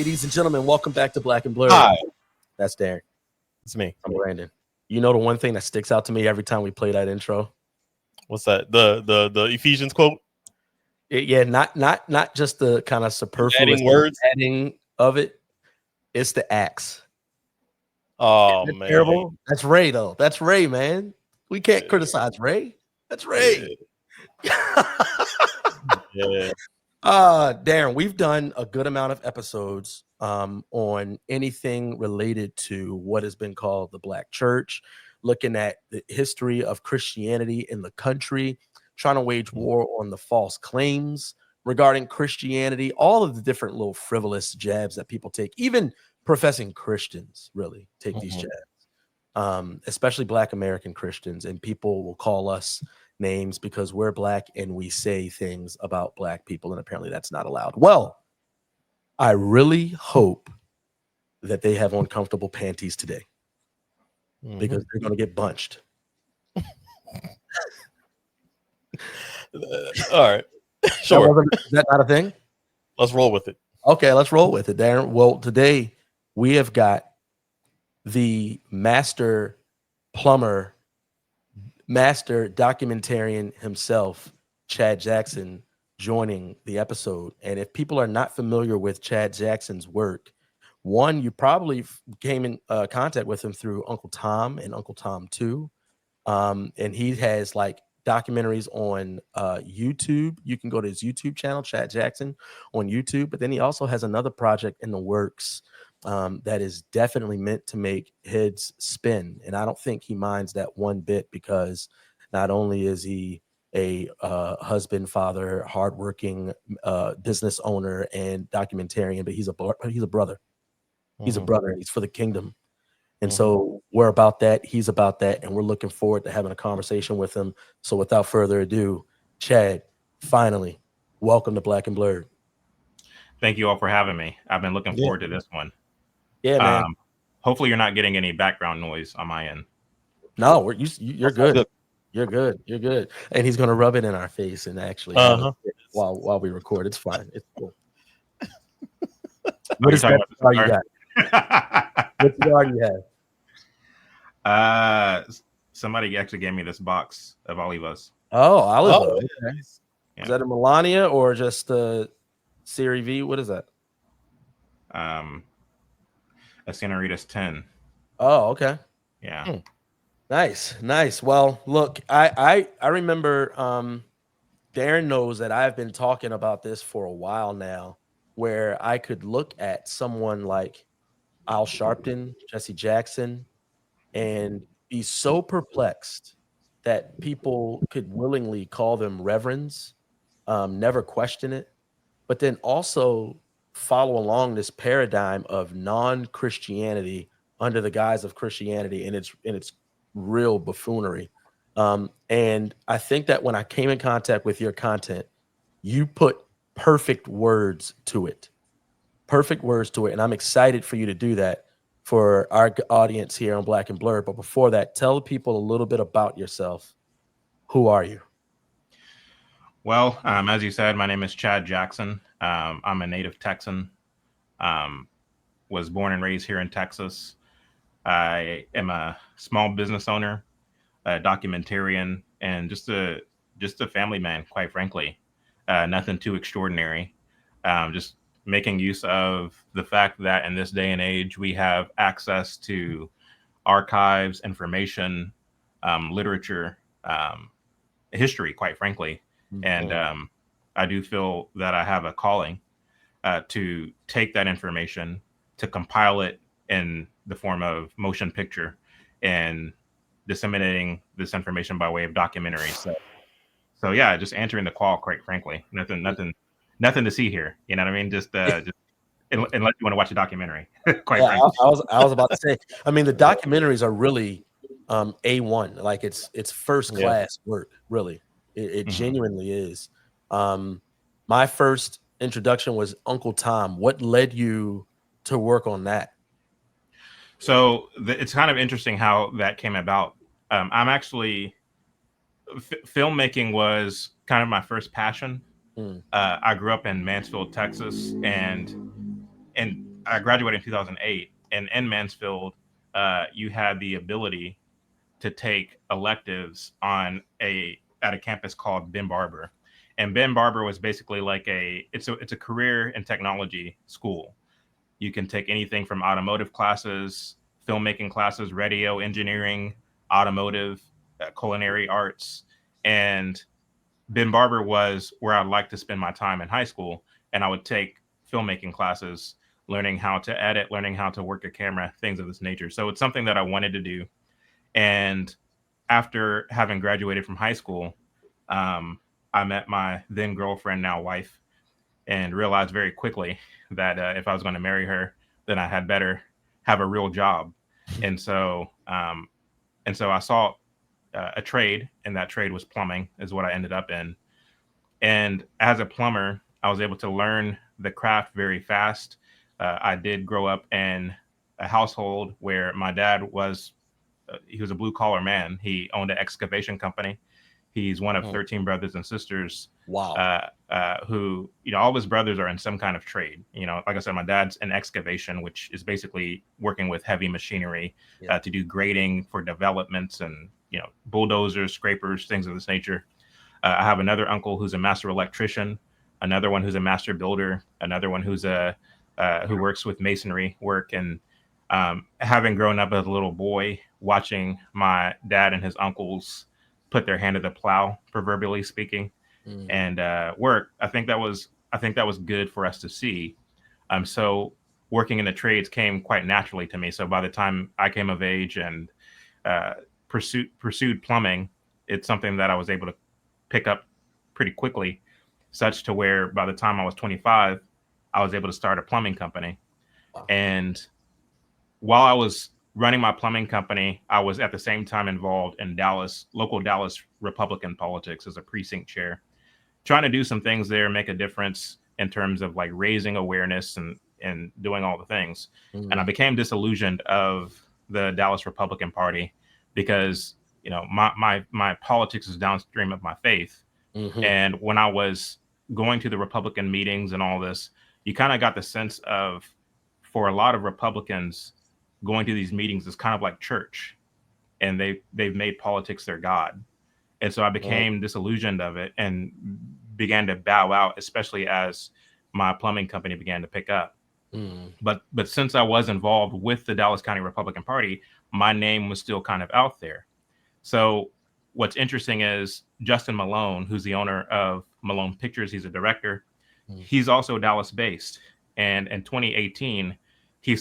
ladies and gentlemen. Welcome back to Black and Blurred. Hi. That's Darren. It's me. I'm Brandon. You know the one thing that sticks out to me every time we play that intro? What's that? The Ephesians quote? Yeah, not just the kind of superfluous adding of it. It's the axe. Oh, man. Terrible. That's Ray, though. That's Ray, man. We can't criticize Ray. That's Ray. Yeah. Darren, we've done a good amount of episodes on anything related to what has been called the Black Church, looking at the history of Christianity in the country, trying to wage war on the false claims regarding Christianity, all of the different little frivolous jabs that people take, even professing Christians really take these jabs, especially Black American Christians, and people will call us names because we're Black and we say things about Black people, and apparently that's not allowed. Well, I really hope that they have uncomfortable panties today because they're going to get bunched. All right. Sure. Is that not a thing? Let's roll with it. Okay, let's roll with it, Darren. Well, today we have got the master plumber, master documentarian himself, Chad Jackson, joining the episode. And if people are not familiar with Chad Jackson's work, one, you probably came in contact with him through Uncle Tom and Uncle Tom 2. And he has like documentaries on YouTube. You can go to his YouTube channel, Chad Jackson, on YouTube. But then he also has another project in the works that is definitely meant to make heads spin. And I don't think he minds that one bit, because not only is he a husband, father, hardworking business owner and documentarian, but he's a brother. He's a brother, and he's for the kingdom. And so we're about that. He's about that. And we're looking forward to having a conversation with him. So without further ado, Chad, finally, welcome to Black and Blurred. Thank you all for having me. I've been looking forward to this one. Yeah, man. Hopefully you're not getting any background noise on my end. No, you're good. You're good. You're good. And he's going to rub it in our face and actually while we record. It's fine. It's cool. What is that cigar you got? What cigar do you have? Somebody actually gave me this box of Olivos. Oh, Olivos. Okay. Yeah. Is that a Melania or just a Serie V? What is that? A Senoritas 10. Oh, okay. Yeah. Nice. Well, look, I remember Darren knows that I've been talking about this for a while now, where I could look at someone like Al Sharpton, Jesse Jackson, and be so perplexed that people could willingly call them reverends, never question it, but then also follow along this paradigm of non-Christianity under the guise of Christianity, and it's real buffoonery. And I think that when I came in contact with your content, you put perfect words to it. And I'm excited for you to do that for our audience here on Black and Blurred. But before that, tell people a little bit about yourself. Who are you? Well, as you said, my name is Chad Jackson. I'm a native Texan. Was born and raised here in Texas. I am a small business owner, a documentarian, and just a family man, quite frankly. Nothing too extraordinary. Just making use of the fact that in this day and age, we have access to archives, information, literature, history, quite frankly. And I do feel that I have a calling to take that information, to compile it in the form of motion picture and disseminating this information by way of documentary. So yeah, just answering the call, quite frankly. Nothing to see here. You know what I mean? Just unless you want to watch a documentary. Quite frankly. I was about to say, I mean, the documentaries are really A1. Like it's first class work, really. It genuinely is. My first introduction was Uncle Tom. What led you to work on that? So it's kind of interesting how that came about. I'm actually filmmaking was kind of my first passion. I grew up in Mansfield, Texas, and I graduated in 2008, and in Mansfield, you had the ability to take electives on at a campus called Ben Barber, and Ben Barber was basically like it's a career and technology school. You can take anything from automotive classes, filmmaking classes, radio engineering, automotive, culinary arts, and Ben Barber was where I'd like to spend my time in high school, and I would take filmmaking classes, learning how to edit, learning how to work a camera, things of this nature. So it's something that I wanted to do. And after having graduated from high school, I met my then girlfriend, now wife, and realized very quickly that if I was going to marry her, then I had better have a real job. And so, I saw a trade, and that trade was plumbing, is what I ended up in. And as a plumber, I was able to learn the craft very fast. I did grow up in a household where my dad was he was a blue collar man. He owned an excavation company. He's one of 13 brothers and sisters. Wow. Who, all of his brothers are in some kind of trade. Like I said, my dad's in excavation, which is basically working with heavy machinery to do grading for developments and, bulldozers, scrapers, things of this nature. I have another uncle who's a master electrician, another one who's a master builder, another one who's who works with masonry work. And having grown up as a little boy, watching my dad and his uncles put their hand to the plow, proverbially speaking, and work, I think that was good for us to see. So working in the trades came quite naturally to me. So by the time I came of age and pursued plumbing, it's something that I was able to pick up pretty quickly, such to where by the time I was 25, I was able to start a plumbing company. Wow. And while I was running my plumbing company, I was at the same time involved in local Dallas Republican politics as a precinct chair, trying to do some things there, make a difference in terms of like raising awareness and doing all the things. And I became disillusioned of the Dallas Republican Party because, my politics is downstream of my faith. And when I was going to the Republican meetings and all this, you kind of got the sense of, for a lot of Republicans, going to these meetings is kind of like church, and they've made politics their god. And so I became disillusioned of it and began to bow out, especially as my plumbing company began to pick up. But since I was involved with the Dallas County Republican Party, my name was still kind of out there. So what's interesting is Justin Malone, who's the owner of Malone Pictures, he's a director. He's also Dallas based. And in 2018, he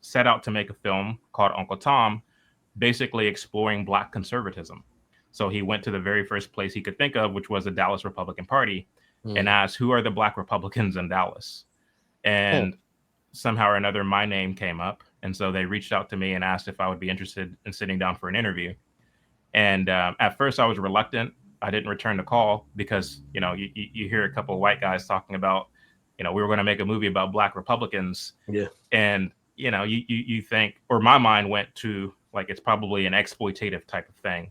set out to make a film called Uncle Tom, basically exploring Black conservatism. So he went to the very first place he could think of, which was the Dallas Republican Party, and asked, who are the Black Republicans in Dallas? And somehow or another, my name came up. And so they reached out to me and asked if I would be interested in sitting down for an interview. And at first I was reluctant. I didn't return the call because, you hear a couple of white guys talking about, we were going to make a movie about Black Republicans. Yeah. And, you think, or my mind went to like, it's probably an exploitative type of thing.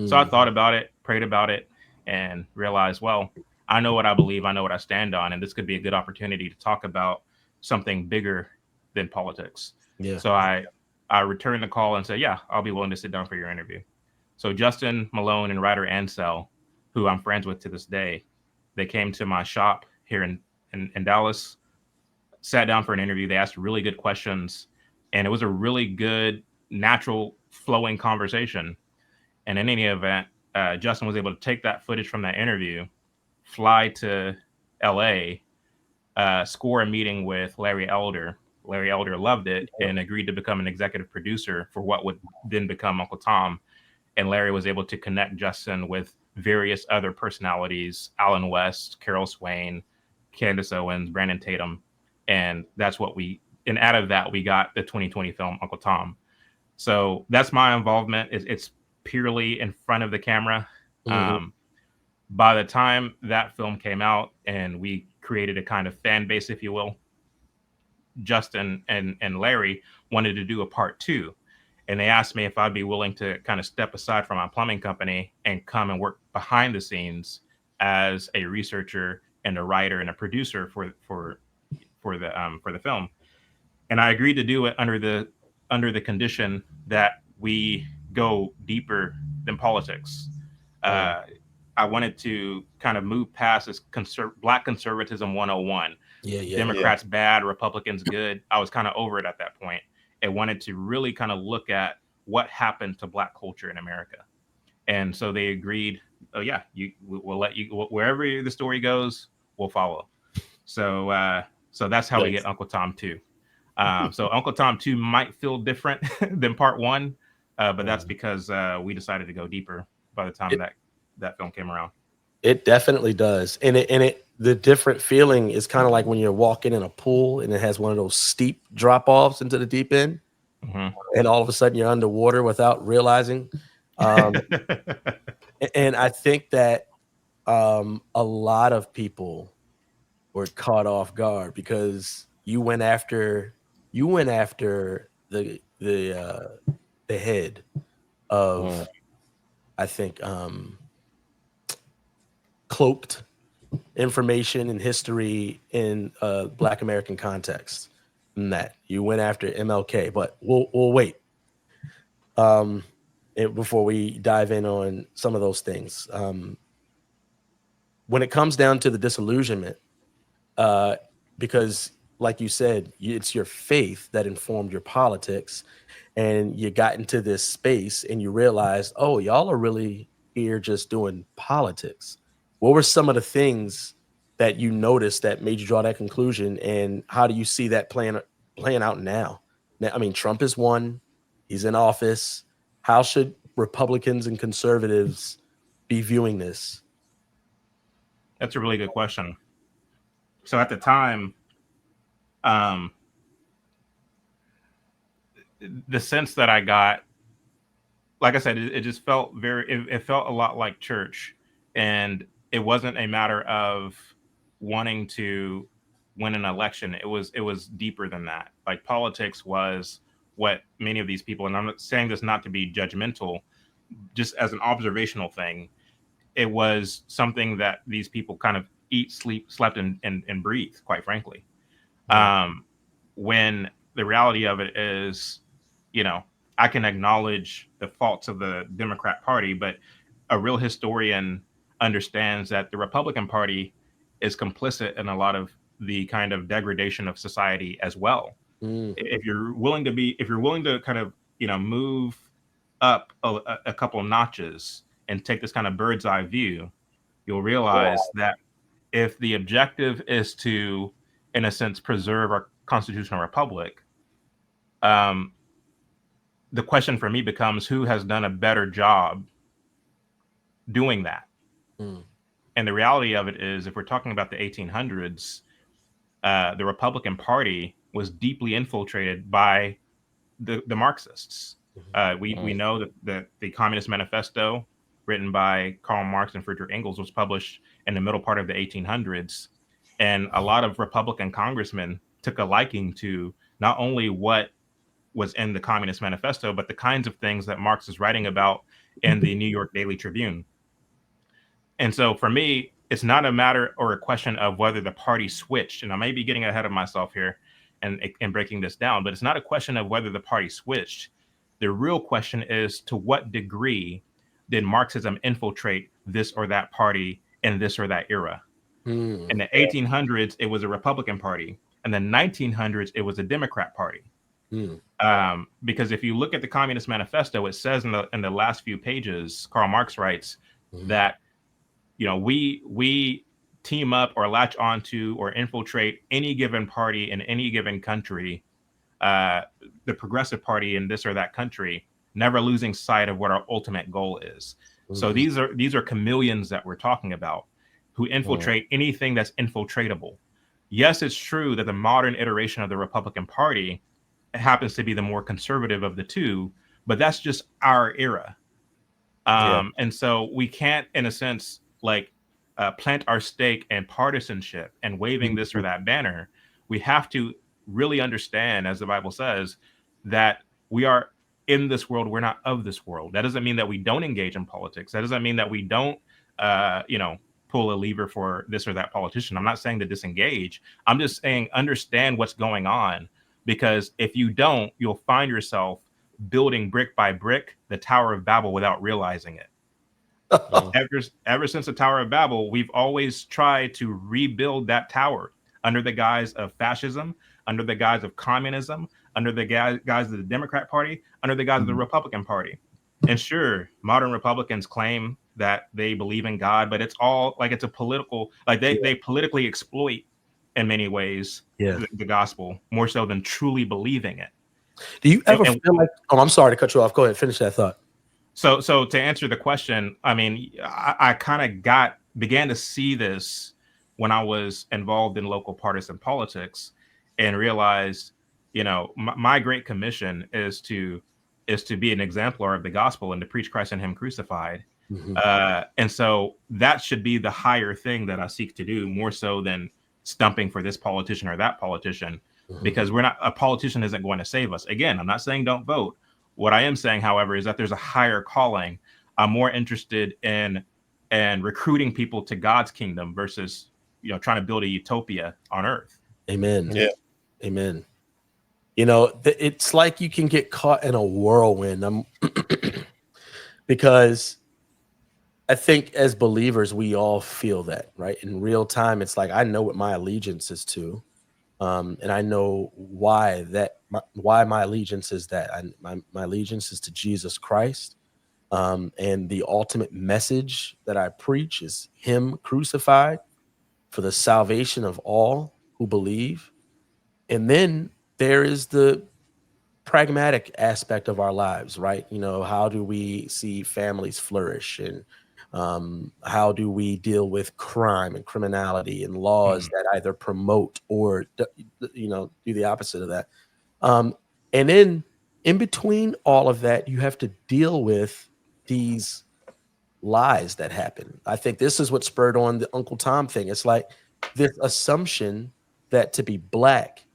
So I thought about it, prayed about it, and realized, well, I know what I believe. I know what I stand on. And this could be a good opportunity to talk about something bigger than politics. Yeah. So I returned the call and said, yeah, I'll be willing to sit down for your interview. So Justin Malone and Ryder Ansell, who I'm friends with to this day, they came to my shop here in Dallas, sat down for an interview. They asked really good questions, and it was a really good, natural, flowing conversation. And in any event, Justin was able to take that footage from that interview, fly to LA, score a meeting with Larry Elder. Larry Elder loved it and agreed to become an executive producer for what would then become Uncle Tom. And Larry was able to connect Justin with various other personalities, Alan West, Carol Swain, Candace Owens, Brandon Tatum. And that's and out of that, we got the 2020 film, Uncle Tom. So that's my involvement. It's purely in front of the camera. By the time that film came out and we created a kind of fan base, if you will, Justin and Larry wanted to do a part 2. And they asked me if I'd be willing to kind of step aside from my plumbing company and come and work behind the scenes as a researcher and a writer and a producer for the film. and I agreed to do it under the condition that we go deeper than politics. I wanted to kind of move past this Black conservatism 101. Democrats bad, Republicans good. I was kind of over it at that point and wanted to really kind of look at what happened to Black culture in America. And so they agreed, oh yeah, we'll let you, wherever the story goes, we'll follow. So so that's how we get Uncle Tom 2. So Uncle Tom 2 might feel different than part 1, but that's because we decided to go deeper by the time that film came around. It definitely does. And the different feeling is kind of like when you're walking in a pool and it has one of those steep drop-offs into the deep end. And all of a sudden you're underwater without realizing. And I think that a lot of people were caught off guard because you went after the head of, I think, cloaked information and history in a Black American context. And that you went after MLK, but we'll wait before we dive in on some of those things. When it comes down to the disillusionment, because like you said, it's your faith that informed your politics, and you got into this space and you realized, oh, y'all are really here just doing politics. What were some of the things that you noticed that made you draw that conclusion, and how do you see that playing out now? I mean, Trump is won, he's in office. How should Republicans and conservatives be viewing this? That's a really good question. So at the time, the sense that I got, like I said, it just felt it felt a lot like church, and it wasn't a matter of wanting to win an election. It was deeper than that. Like politics was what many of these people, and I'm not saying this not to be judgmental, just as an observational thing, it was something that these people kind of eat, slept, and breathe, quite frankly. When the reality of it is, I can acknowledge the faults of the Democrat Party, but a real historian understands that the Republican Party is complicit in a lot of the kind of degradation of society as well. If you're willing to kind of, move up a couple of notches and take this kind of bird's eye view, you'll realize that if the objective is to, in a sense, preserve our constitutional republic, the question for me becomes, who has done a better job doing that? And the reality of it is, if we're talking about the 1800s, the Republican Party was deeply infiltrated by the Marxists. We know that the Communist Manifesto, written by Karl Marx and Friedrich Engels, was published in the middle part of the 1800s. And a lot of Republican congressmen took a liking to not only what was in the Communist Manifesto, but the kinds of things that Marx is writing about in the New York Daily Tribune. And so for me, it's not a matter or a question of whether the party switched. And I may be getting ahead of myself here and breaking this down, but it's not a question of whether the party switched. The real question is, to what degree did Marxism infiltrate this or that party in this or that era? In the 1800s, it was a Republican Party. In the 1900s, it was a Democrat Party. Because if you look at the Communist Manifesto, it says in the last few pages, Karl Marx writes that, we team up or latch onto or infiltrate any given party in any given country, the Progressive Party in this or that country, never losing sight of what our ultimate goal is. So these are chameleons that we're talking about, who infiltrate anything that's infiltratable. Yes, it's true that the modern iteration of the Republican Party happens to be the more conservative of the two, but that's just our era. And so we can't, in a sense, plant our stake in partisanship and waving this or that banner. We have to really understand, as the Bible says, that we are in this world. We're not of this world. That doesn't mean that we don't engage in politics. That doesn't mean that we don't, pull a lever for this or that politician. I'm not saying to disengage. I'm just saying understand what's going on, because if you don't, you'll find yourself building brick by brick the Tower of Babel without realizing it. Ever since the Tower of Babel, we've always tried to rebuild that tower under the guise of fascism, under the guise of communism, under the guise of the Democrat Party, under the guise of the Republican Party. And sure, modern Republicans claim that they believe in God, but it's all like it's a political, like they politically exploit in many ways the gospel more so than truly believing it. Do you ever feel like? Oh, I'm sorry to cut you off. Go ahead, finish that thought. So to answer the question, I mean, I kind of began to see this when I was involved in local partisan politics and realized, you know, my great commission is to be an exemplar of the gospel and to preach Christ and him crucified. And so that should be the higher thing that I seek to do, more so than stumping for this politician or that politician, because a politician isn't going to save us. Again, I'm not saying don't vote. What I am saying, however, is that there's a higher calling. I'm more interested in recruiting people to God's kingdom versus, you know, trying to build a utopia on earth. Amen. Yeah. Amen. You know, it's like you can get caught in a whirlwind. Because I think as believers, we all feel that, right? In real time, it's like, I know what my allegiance is to. And I know why my allegiance is that. My allegiance is to Jesus Christ. And the ultimate message that I preach is him crucified for the salvation of all who believe. And then there is the pragmatic aspect of our lives, right? You know, how do we see families flourish, and how do we deal with crime and criminality and laws that either promote or, you know, do the opposite of that. And then in between all of that, you have to deal with these lies that happen. I think this is what spurred on the Uncle Tom thing. It's like this assumption that to be black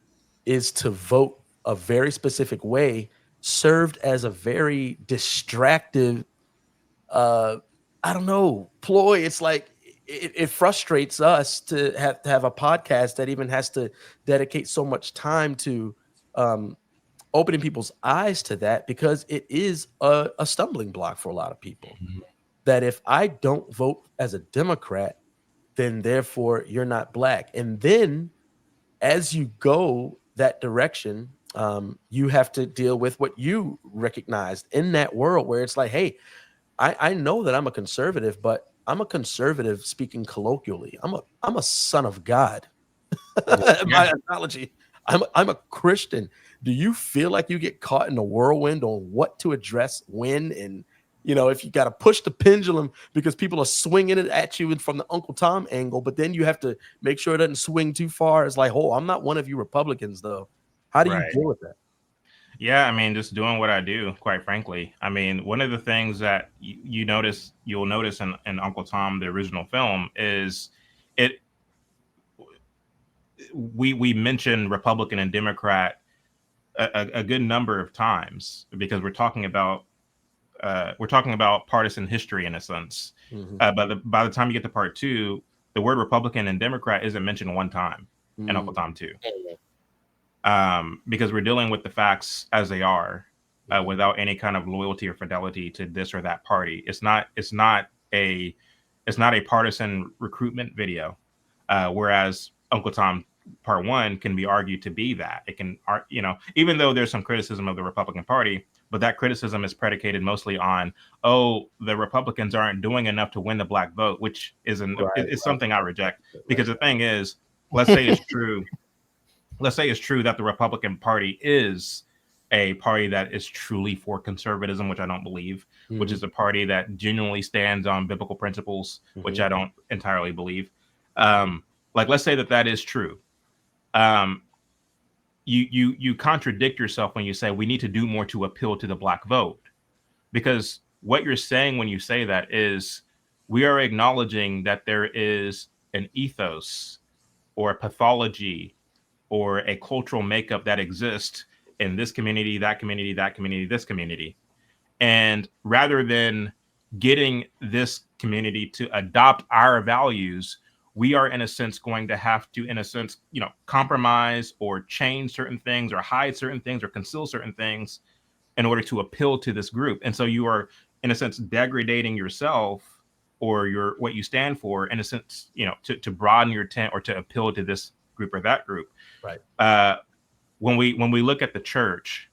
is to vote a very specific way, served as a very distractive, I don't know, ploy. It's like it frustrates us to have a podcast that even has to dedicate so much time to opening people's eyes to that, because it is a stumbling block for a lot of people. That if I don't vote as a Democrat, then therefore you're not black. And then as you go that direction, you have to deal with what you recognized in that world, where it's like, hey, I know that I'm a conservative, but I'm a conservative speaking colloquially. I'm a son of God. My analogy. I'm a Christian. Do you feel like you get caught in a whirlwind on what to address when? And, you know, if you got to push the pendulum because people are swinging it at you from the Uncle Tom angle, but then you have to make sure it doesn't swing too far. It's like, oh, I'm not one of you Republicans, though. How do you deal with that? Yeah, I mean, just doing what I do, quite frankly. I mean, one of the things that you'll notice in Uncle Tom, the original film, is we mention Republican and Democrat a good number of times, because we're talking about partisan history in a sense. But by the time you get to part two, the word Republican and Democrat isn't mentioned one time in Uncle Tom 2. Because we're dealing with the facts as they are, without any kind of loyalty or fidelity to this or that party. It's not a partisan recruitment video, whereas Uncle Tom Part 1 can be argued to be that. It can, you know, even though there's some criticism of the Republican Party, but that criticism is predicated mostly on, oh, the Republicans aren't doing enough to win the black vote, which is something I reject. Because the thing is, let's say it's true. Let's say it's true that the Republican Party is a party that is truly for conservatism, which I don't believe, which is a party that genuinely stands on biblical principles, which I don't entirely believe. Like, let's say that is true. You contradict yourself when you say we need to do more to appeal to the black vote, because what you're saying when you say that is we are acknowledging that there is an ethos or a pathology or a cultural makeup that exists in this community, that community, that community, this community. And rather than getting this community to adopt our values, we are in a sense going to have to, in a sense, compromise or change certain things or hide certain things or conceal certain things in order to appeal to this group. And so you are, in a sense, degrading yourself or what you stand for, in a sense, to broaden your tent or to appeal to this group or that group. Right. When we look at the church,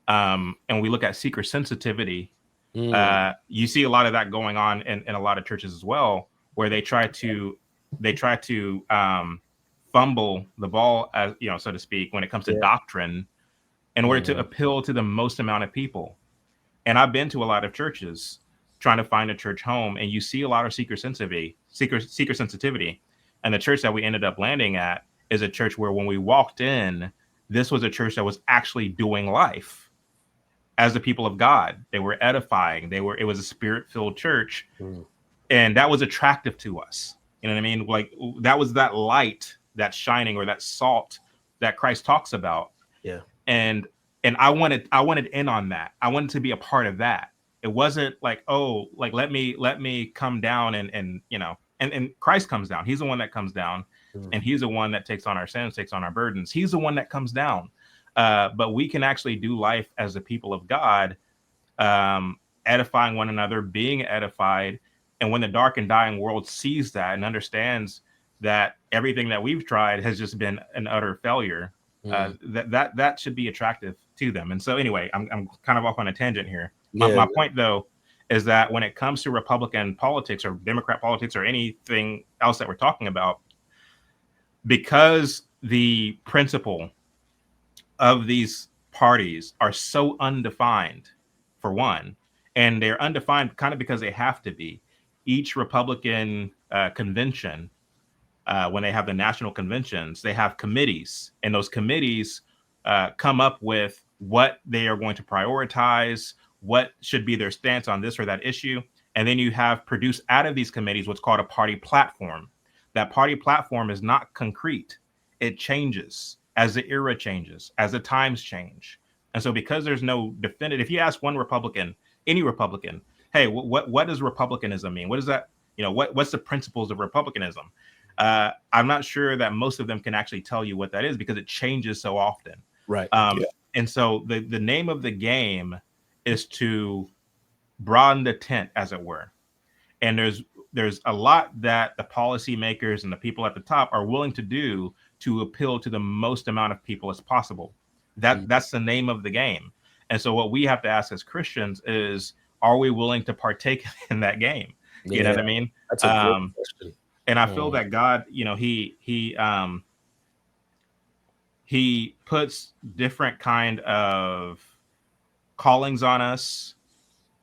and we look at seeker sensitivity, you see a lot of that going on in a lot of churches as well, where they try to fumble the ball, as so to speak, when it comes to doctrine, in order to appeal to the most amount of people. And I've been to a lot of churches trying to find a church home, and you see a lot of seeker sensitivity. And the church that we ended up landing at is a church where, when we walked in, this was a church that was actually doing life as the people of God. They were edifying. It was a spirit-filled church. And that was attractive to us. You know what I mean? Like, that was that light, that shining, or that salt that Christ talks about. Yeah. And I wanted in on that. I wanted to be a part of that. It wasn't like, oh, like, let me come down and Christ comes down. He's the one that comes down, and he's the one that takes on our sins, takes on our burdens. He's the one that comes down. But we can actually do life as the people of God, edifying one another, being edified. And when the dark and dying world sees that and understands that everything that we've tried has just been an utter failure, that should be attractive to them. And so anyway, I'm kind of off on a tangent here. My point, though, is that when it comes to Republican politics or Democrat politics or anything else that we're talking about, because the principle of these parties are so undefined, for one, and they're undefined kind of because they have to be. Each Republican convention, when they have the national conventions, they have committees, and those committees come up with what they are going to prioritize, what should be their stance on this or that issue. And then you have produced out of these committees what's called a party platform. That party platform is not concrete. It changes as the era changes, as the times change. And so, because there's no definitive, if you ask one Republican, any Republican, hey, what does republicanism mean? What is that? What's the principles of republicanism? I'm not sure that most of them can actually tell you what that is, because it changes so often. Right. And so the name of the game is to broaden the tent, as it were. And there's a lot that the policymakers and the people at the top are willing to do to appeal to the most amount of people as possible. That's the name of the game. And so what we have to ask as Christians is, are we willing to partake in that game? You know what I mean? That's a great question. And I feel that God, he puts different kind of callings on us.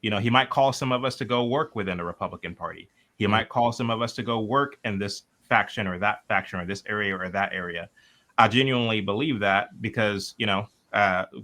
He might call some of us to go work within the Republican Party. He might call some of us to go work in this faction or that faction or this area or that area. I genuinely believe that, because,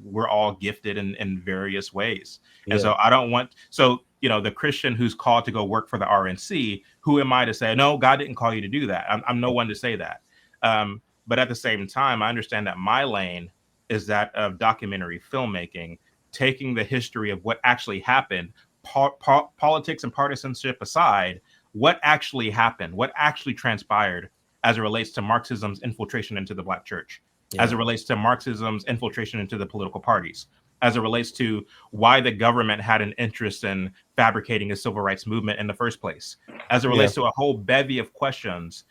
we're all gifted in various ways. And so I don't want, the Christian who's called to go work for the RNC, who am I to say, no, God didn't call you to do that? I'm no one to say that. But at the same time, I understand that my lane is that of documentary filmmaking, taking the history of what actually happened, politics and partisanship aside, what actually happened, what actually transpired as it relates to Marxism's infiltration into the Black church, as it relates to Marxism's infiltration into the political parties, as it relates to why the government had an interest in fabricating a civil rights movement in the first place, as it relates to a whole bevy of questions.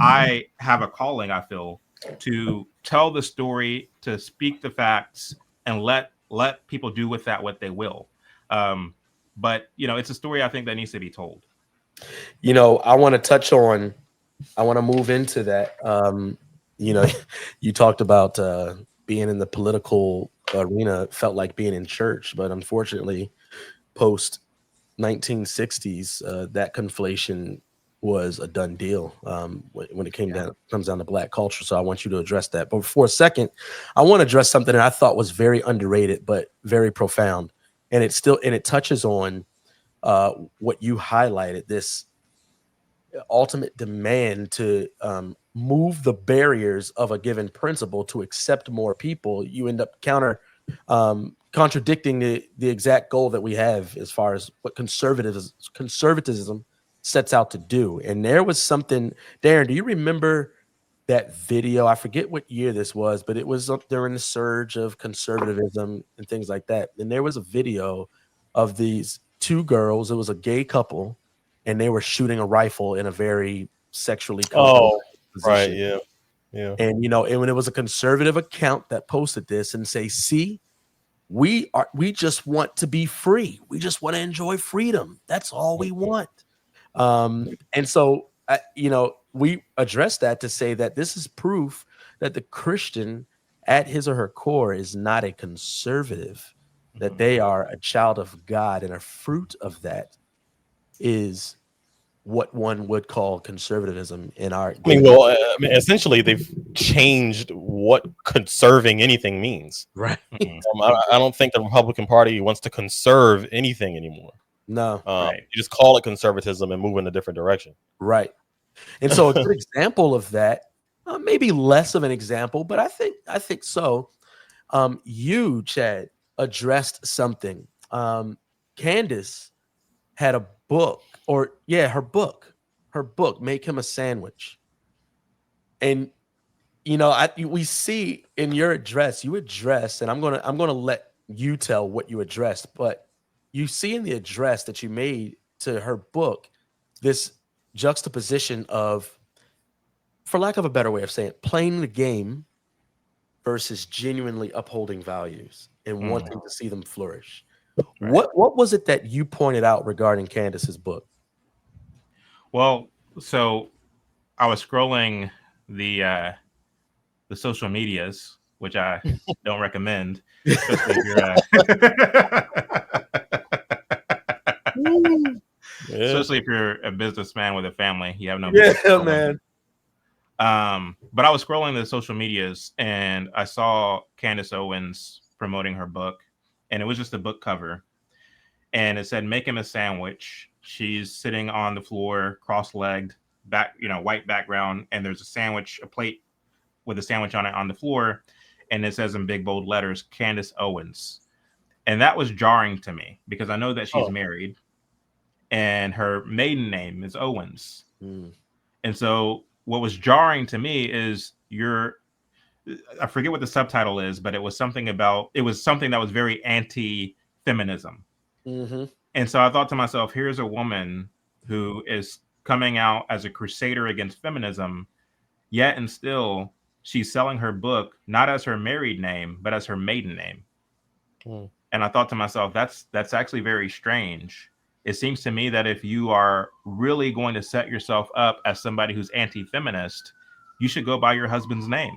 I have a calling, I feel, to tell the story, to speak the facts, and let people do with that what they will. But it's a story I think that needs to be told. I want to move into that. You talked about being in the political arena felt like being in church, but unfortunately, post 1960s, that conflation was a done deal when it comes down to Black culture. So I want you to address that. But for a second, I want to address something that I thought was very underrated, but very profound. And it touches on what you highlighted, this ultimate demand to move the barriers of a given principle to accept more people. You end up contradicting the exact goal that we have as far as what conservatism sets out to do. And there was something, Darren, do you remember that video? I forget what year this was, but it was up during the surge of conservatism and things like that. And there was a video of these two girls. It was a gay couple, and they were shooting a rifle in a very sexually composed right, position. yeah. And and when it was a conservative account that posted this and say, see, we just want to be free. We just want to enjoy freedom. That's all we want. And so, we address that to say that this is proof that the Christian at his or her core is not a conservative, that they are a child of God, and a fruit of that is what one would call conservatism in our. Essentially, they've changed what conserving anything means. Right. I don't think the Republican Party wants to conserve anything anymore. No. Right. You just call it conservatism and move in a different direction. Right. And so a good example of that, maybe less of an example, but I think so. You, Chad, addressed something. Candace had a book, her book, Make Him a Sandwich. And we see in your address, you address, and I'm gonna let you tell what you addressed, but you see in the address that you made to her book this juxtaposition of, for lack of a better way of saying it, playing the game versus genuinely upholding values and wanting to see them flourish. Right. What was it that you pointed out regarding Candace's book? Well, so I was scrolling the social medias, which I don't recommend, especially if you're a businessman with a family. You have no business. Yeah, man. But I was scrolling the social medias and I saw Candace Owens promoting her book, and it was just a book cover, and it said "Make him a sandwich." She's sitting on the floor, cross-legged, white background, and there's a plate with a sandwich on it on the floor, and it says in big bold letters, Candace Owens. And that was jarring to me because I know that she's married and her maiden name is Owens. And so what was jarring to me is I forget what the subtitle is, but it was something that was very anti-feminism. And so I thought to myself, here's a woman who is coming out as a crusader against feminism, yet and still she's selling her book not as her married name, but as her maiden name. And I thought to myself, that's actually very strange. It seems to me that if you are really going to set yourself up as somebody who's anti-feminist, you should go by your husband's name.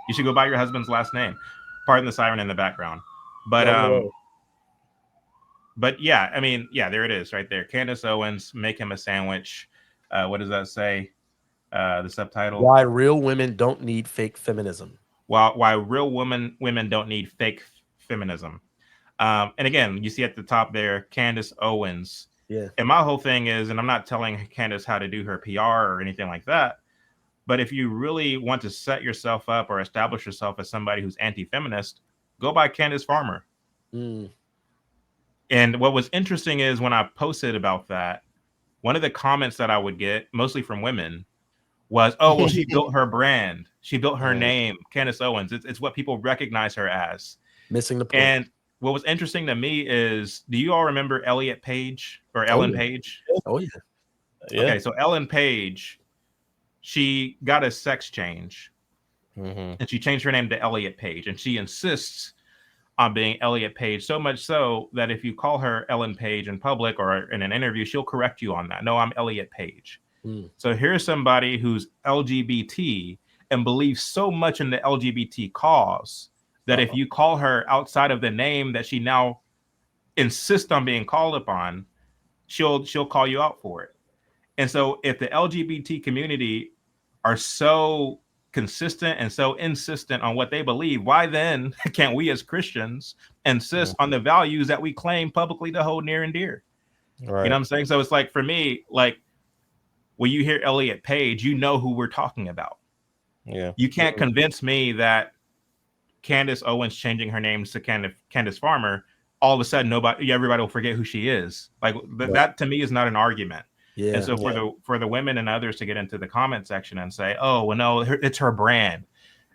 You should go by your husband's last name. Pardon the siren in the background. But yeah, there it is right there. Candace Owens, Make Him a Sandwich. What does that say? The subtitle: Why real women don't need fake feminism. Why real women don't need fake feminism. And again, you see at the top there, Candace Owens. Yeah. And my whole thing is, and I'm not telling Candace how to do her PR or anything like that, but if you really want to set yourself up or establish yourself as somebody who's anti-feminist, go by Candace Farmer. And what was interesting is when I posted about that, one of the comments that I would get, mostly from women, was, oh, well, she built her brand. She built her name, Candace Owens. It's what people recognize her as. Missing the point. And what was interesting to me is, do you all remember Elliot Page or Ellen Page? Oh, yeah. Okay, so Ellen Page, she got a sex change. And she changed her name to Elliot Page. And she insists on being Elliot Page, so much so that if you call her Ellen Page in public or in an interview, she'll correct you on that. No, I'm Elliot Page. So here's somebody who's LGBT and believes so much in the LGBT cause that if you call her outside of the name that she now insists on being called upon, she'll call you out for it. And so if the LGBT community are so consistent and so insistent on what they believe, why then can't we as Christians insist on the values that we claim publicly to hold near and dear? Right. You know what I'm saying? So it's like, for me, like, when you hear Elliot Page, you know who we're talking about. Yeah. You can't convince me that Candace Owens changing her name to Candace Farmer, all of a sudden everybody will forget who she is. Like that to me is not an argument. Yeah. And so for the women and others to get into the comment section and say, oh, well, no, it's her brand.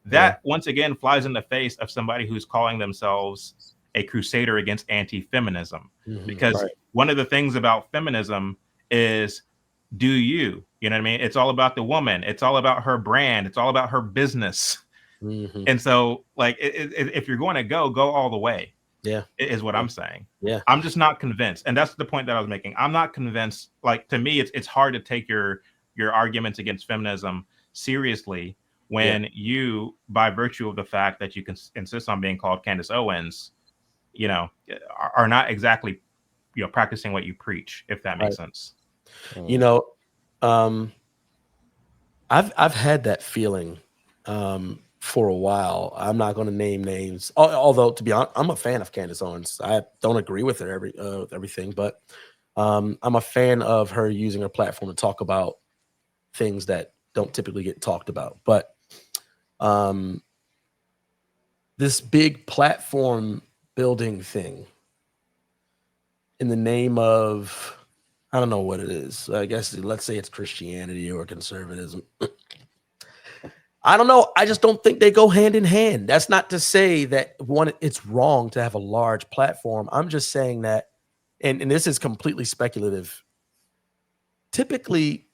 That once again flies in the face of somebody who's calling themselves a crusader against anti-feminism. Because one of the things about feminism is do you know what I mean? It's all about the woman. It's all about her brand. It's all about her business. And so like, if you're going to go all the way, is what I'm saying. Yeah. I'm just not convinced. And that's the point that I was making. I'm not convinced. Like, to me, it's hard to take your arguments against feminism seriously when you, by virtue of the fact that you can insist on being called Candace Owens, you know, are not exactly, you know, practicing what you preach, if that makes sense. You know, I've had that feeling for a while. I'm not going to name names, although to be honest, I'm a fan of Candace Owens. I don't agree with her everything, but I'm a fan of her using her platform to talk about things that don't typically get talked about. But this big platform building thing in the name of, I don't know what it is. I guess let's say it's Christianity or conservatism. I don't know. I just don't think they go hand in hand. That's not to say that it's wrong to have a large platform. I'm just saying that, and this is completely speculative. Typically,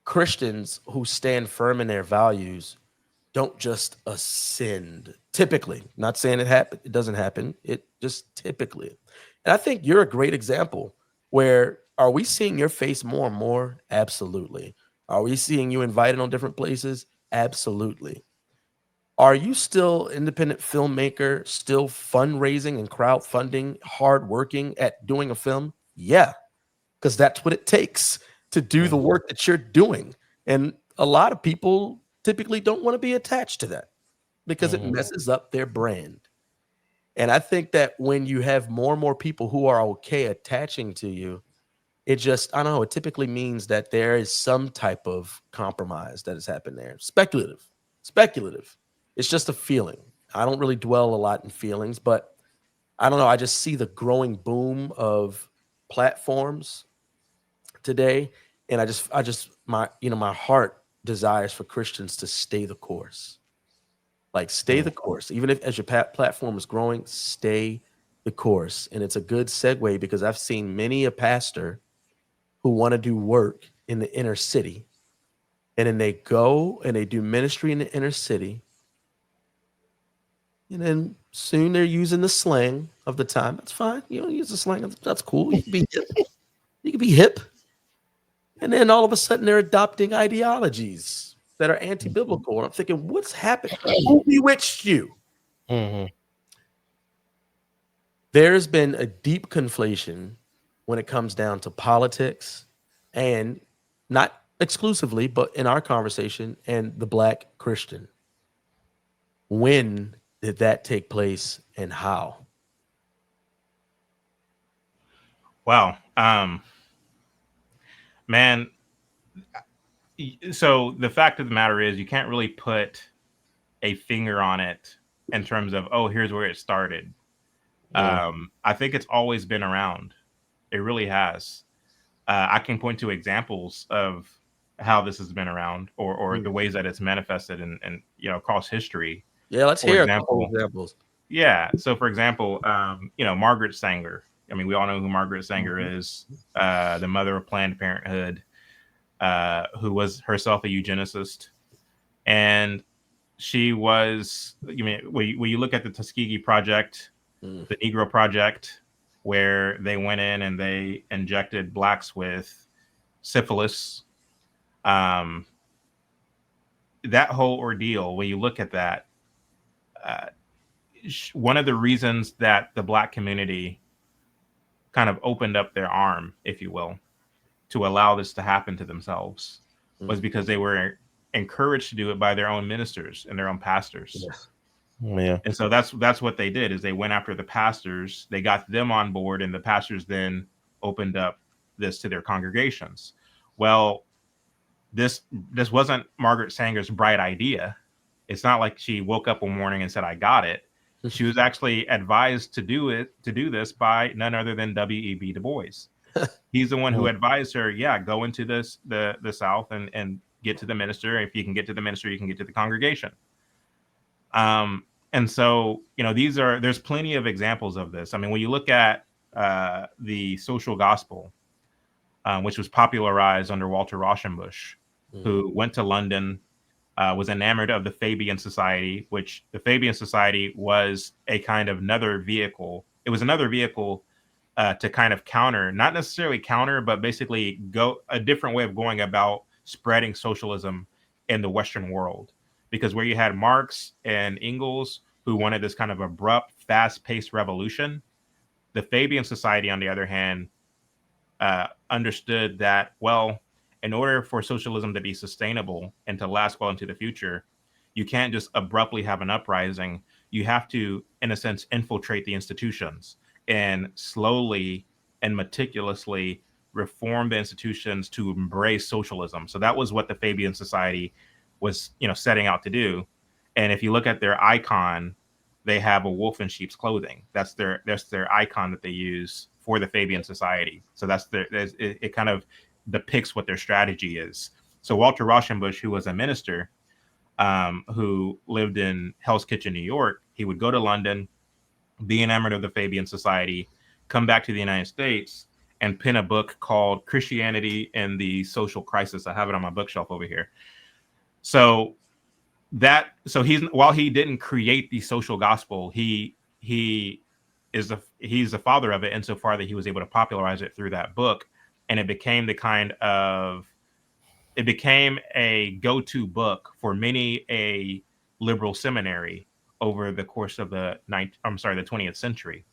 Christians who stand firm in their values don't just ascend. Typically, not saying it doesn't happen. It just typically. And I think you're a great example where, are we seeing your face more and more? Absolutely. Are we seeing you invited on different places? Absolutely. Are you still independent filmmaker, still fundraising and crowdfunding, hardworking at doing a film? Yeah, because that's what it takes to do the work that you're doing. And a lot of people typically don't want to be attached to that because it messes up their brand. And I think that when you have more and more people who are okay attaching to you, it just, I don't know, it typically means that there is some type of compromise that has happened there. Speculative. It's just a feeling. I don't really dwell a lot in feelings, but I don't know. I just see the growing boom of platforms today. And my heart desires for Christians to stay the course. Like, stay the course. Even if as your platform is growing, stay the course. And it's a good segue because I've seen many a pastor who want to do work in the inner city, and then they go and they do ministry in the inner city, and then soon they're using the slang of the time. That's fine. You don't use the slang. That's cool. You can be hip. You can be hip. And then all of a sudden they're adopting ideologies that are anti-biblical. And I'm thinking, what's happened? Who bewitched you? There's been a deep conflation when it comes down to politics, and not exclusively, but in our conversation, and the Black Christian. When did that take place and how? Wow. Man, so the fact of the matter is, you can't really put a finger on it in terms of, oh, here's where it started. I think it's always been around. It really has. I can point to examples of how this has been around, or the ways that it's manifested and across history. Yeah, let's For hear example, a couple examples. Yeah. So, for example, Margaret Sanger. I mean, we all know who Margaret Sanger is, the mother of Planned Parenthood, who was herself a eugenicist. And she was, when you look at the Tuskegee Project, the Negro Project, where they went in and they injected blacks with syphilis. That whole ordeal, when you look at that, one of the reasons that the black community kind of opened up their arm, if you will, to allow this to happen to themselves was because they were encouraged to do it by their own ministers and their own pastors. Yes. Yeah. And so that's what they did, is they went after the pastors, they got them on board, and the pastors then opened up this to their congregations. Well, this wasn't Margaret Sanger's bright idea. It's not like she woke up one morning and said, I got it. She was actually advised to do this by none other than W.E.B. Du Bois. He's the one who advised her, yeah, go into the South and get to the minister. If you can get to the minister, you can get to the congregation. And so, there's plenty of examples of this. I mean, when you look at the social gospel, which was popularized under Walter Rauschenbusch, who went to London, was enamored of the Fabian Society, which the Fabian Society was a kind of another vehicle. It was another vehicle to kind of counter, not necessarily counter, but basically go a different way of going about spreading socialism in the Western world. Because where you had Marx and Engels, who wanted this kind of abrupt, fast-paced revolution, the Fabian Society, on the other hand, understood that, well, in order for socialism to be sustainable and to last well into the future, you can't just abruptly have an uprising. You have to, in a sense, infiltrate the institutions and slowly and meticulously reform the institutions to embrace socialism. So that was what the Fabian Society was, setting out to do. And if you look at their icon, they have a wolf in sheep's clothing. That's their icon that they use for the Fabian Society. So it kind of depicts what their strategy is. So Walter Rauschenbusch, who was a minister, who lived in Hell's Kitchen, New York, he would go to London, be enamored of the Fabian Society, come back to the United States, and pen a book called Christianity and the Social Crisis. I have it on my bookshelf over here. So he's, while he didn't create the social gospel, he's the father of it insofar that he was able to popularize it through that book, and it became a go-to book for many a liberal seminary over the course of the 20th century.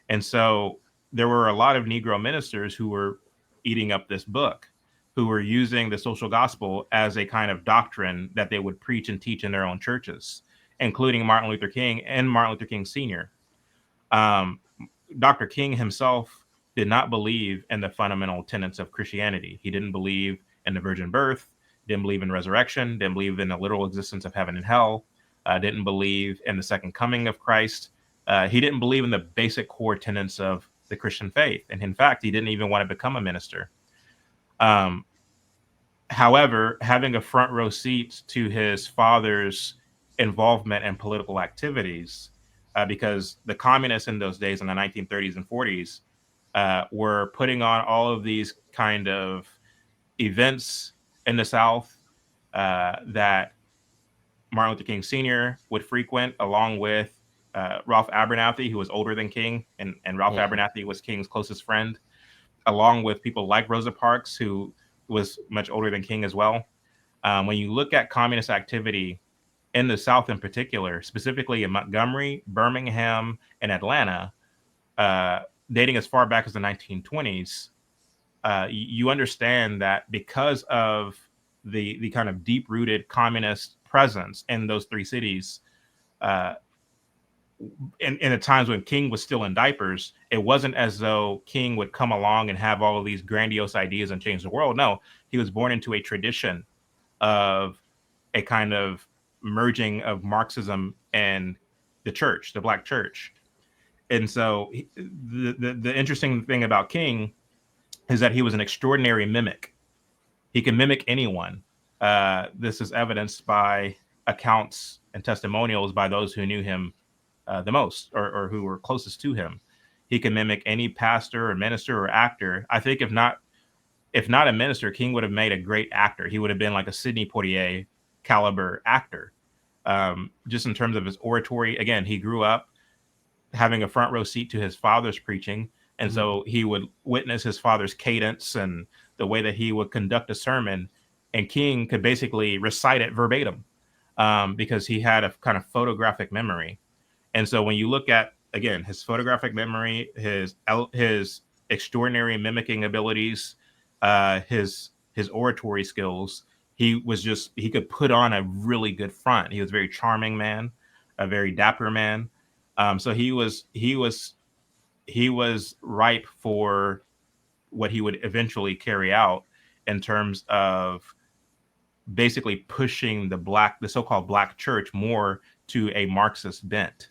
And so there were a lot of Negro ministers who were eating up this book, who were using the social gospel as a kind of doctrine that they would preach and teach in their own churches, including Martin Luther King and Martin Luther King Sr. Dr. King himself did not believe in the fundamental tenets of Christianity. He didn't believe in the virgin birth, didn't believe in resurrection, didn't believe in the literal existence of heaven and hell, didn't believe in the second coming of Christ. He didn't believe in the basic core tenets of the Christian faith. And in fact, he didn't even want to become a minister. However, having a front row seat to his father's involvement in political activities, because the communists in those days in the 1930s and 40s were putting on all of these kind of events in the South that Martin Luther King Sr. would frequent, along with Ralph Abernathy, who was older than King, and Ralph Abernathy was King's closest friend, along with people like Rosa Parks, who was much older than King as well. When you look at communist activity in the South in particular, specifically in Montgomery, Birmingham, and Atlanta, dating as far back as the 1920s, you understand that because of the kind of deep-rooted communist presence in those three cities, in the times when King was still in diapers, it wasn't as though King would come along and have all of these grandiose ideas and change the world. No, he was born into a tradition of a kind of merging of Marxism and the church, the Black church. And so the interesting thing about King is that he was an extraordinary mimic. He can mimic anyone. This is evidenced by accounts and testimonials by those who knew him the most, or who were closest to him. He can mimic any pastor or minister or actor. I think if not a minister, King would have made a great actor. He would have been like a Sidney Poitier caliber actor. Just in terms of his oratory, again, he grew up having a front row seat to his father's preaching. And so he would witness his father's cadence and the way that he would conduct a sermon. And King could basically recite it verbatim because he had a kind of photographic memory. And so when you look at, again, his photographic memory, his extraordinary mimicking abilities, his oratory skills, he could put on a really good front. He was a very charming man, a very dapper man. So he was ripe for what he would eventually carry out in terms of basically pushing the so-called Black church more to a Marxist bent.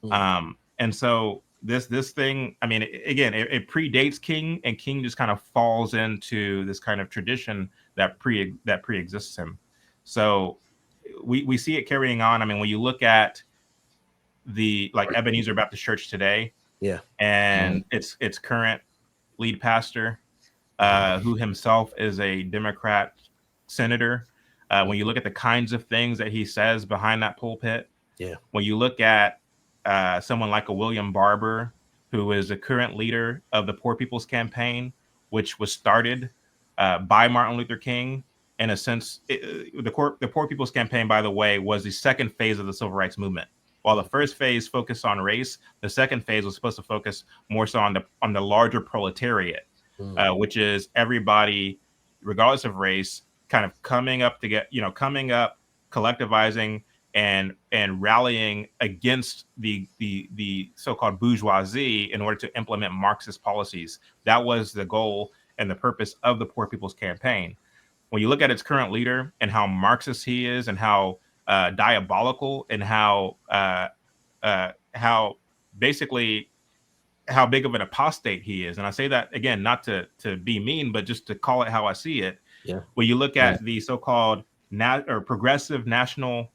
And so this thing, I mean, again, it predates King, and King just kind of falls into this kind of tradition that pre-exists him. So we see it carrying on. I mean, when you look at the like Ebenezer Baptist Church today, Yeah. and its current lead pastor, who himself is a Democrat senator. When you look at the kinds of things that he says behind that pulpit, Yeah. when you look at someone like a William Barber, who is the current leader of the Poor People's Campaign, which was started by Martin Luther King. In a sense, the Poor People's Campaign, by the way, was the second phase of the Civil Rights Movement. While the first phase focused on race, the second phase was supposed to focus more so on the larger proletariat, which is everybody, regardless of race, kind of coming up to coming up, collectivizing, and rallying against the so-called bourgeoisie in order to implement Marxist policies. That was the goal and the purpose of the Poor People's Campaign. When you look at its current leader and how Marxist he is, and how diabolical, and how basically how big of an apostate he is. And I say that again, not to be mean, but just to call it how I see it. Yeah. When you look at the so-called Progressive National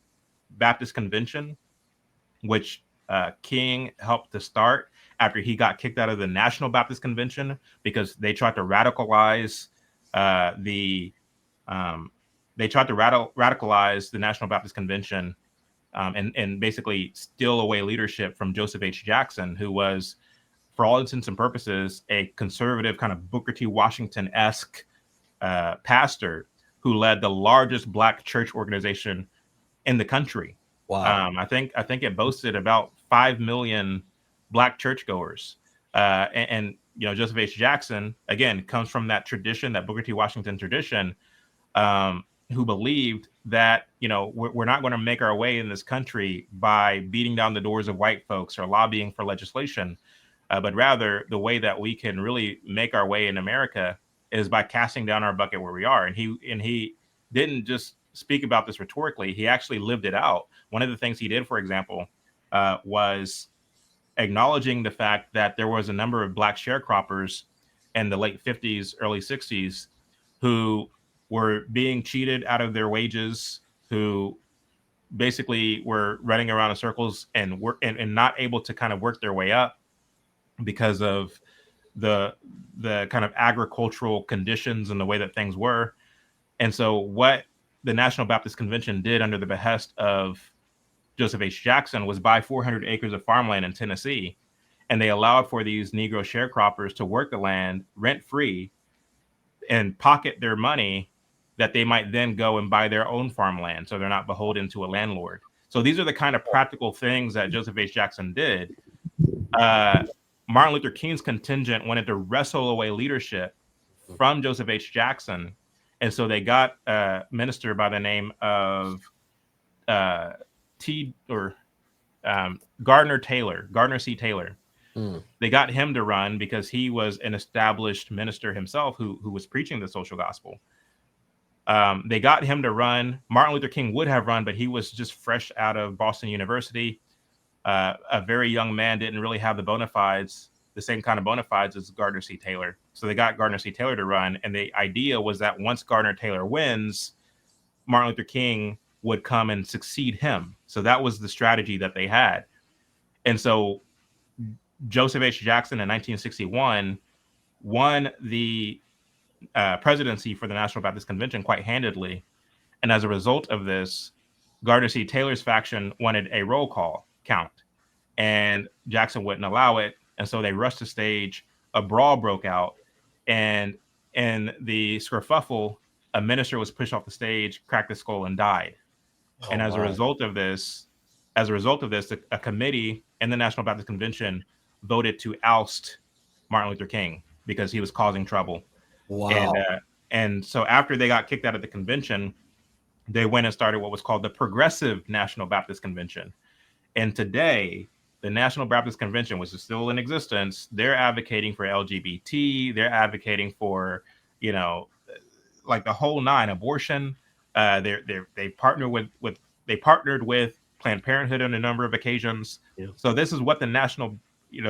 Baptist Convention, which King helped to start after he got kicked out of the National Baptist Convention because they tried to radicalize radicalize the National Baptist Convention, and basically steal away leadership from Joseph H. Jackson, who was, for all intents and purposes, a conservative kind of Booker T. Washington-esque pastor who led the largest Black church organization in the country. Wow. I think it boasted about 5 million Black churchgoers. And Joseph H. Jackson, again, comes from that tradition, that Booker T. Washington tradition, who believed that, we're not going to make our way in this country by beating down the doors of white folks or lobbying for legislation, but rather the way that we can really make our way in America is by casting down our bucket where we are. And he didn't just speak about this rhetorically. He actually lived it out. One of the things he did, for example, was acknowledging the fact that there was a number of Black sharecroppers in the late 50s, early 60s, who were being cheated out of their wages, who basically were running around in circles and not able to kind of work their way up because of the kind of agricultural conditions and the way that things were. And so what the National Baptist Convention did under the behest of Joseph H. Jackson was buy 400 acres of farmland in Tennessee, and they allowed for these Negro sharecroppers to work the land rent-free and pocket their money that they might then go and buy their own farmland, so they're not beholden to a landlord. So these are the kind of practical things that Joseph H. Jackson did. Martin Luther King's contingent wanted to wrestle away leadership from Joseph H. Jackson, and so they got a minister by the name of Gardner C. Taylor. They got him to run because he was an established minister himself who was preaching the social gospel. They got him to run. Martin Luther King would have run, but he was just fresh out of Boston University. A very young man, didn't really have the same kind of bona fides as Gardner C. Taylor. So they got Gardner C. Taylor to run. And the idea was that once Gardner Taylor wins, Martin Luther King would come and succeed him. So that was the strategy that they had. And so Joseph H. Jackson in 1961 won the presidency for the National Baptist Convention quite handedly. And as a result of this, Gardner C. Taylor's faction wanted a roll call count, and Jackson wouldn't allow it. And so they rushed the stage. A brawl broke out, and in the skerfuffle, a minister was pushed off the stage, cracked his skull, and died. And as a result of this, a committee in the National Baptist Convention voted to oust Martin Luther King because he was causing trouble. Wow. And so after they got kicked out of the convention, they went and started what was called the Progressive National Baptist Convention. And today, the National Baptist Convention, which is still in existence, they're advocating for LGBT. They're advocating for, like the whole nine, abortion. They partnered with Planned Parenthood on a number of occasions. Yeah. So this is what the National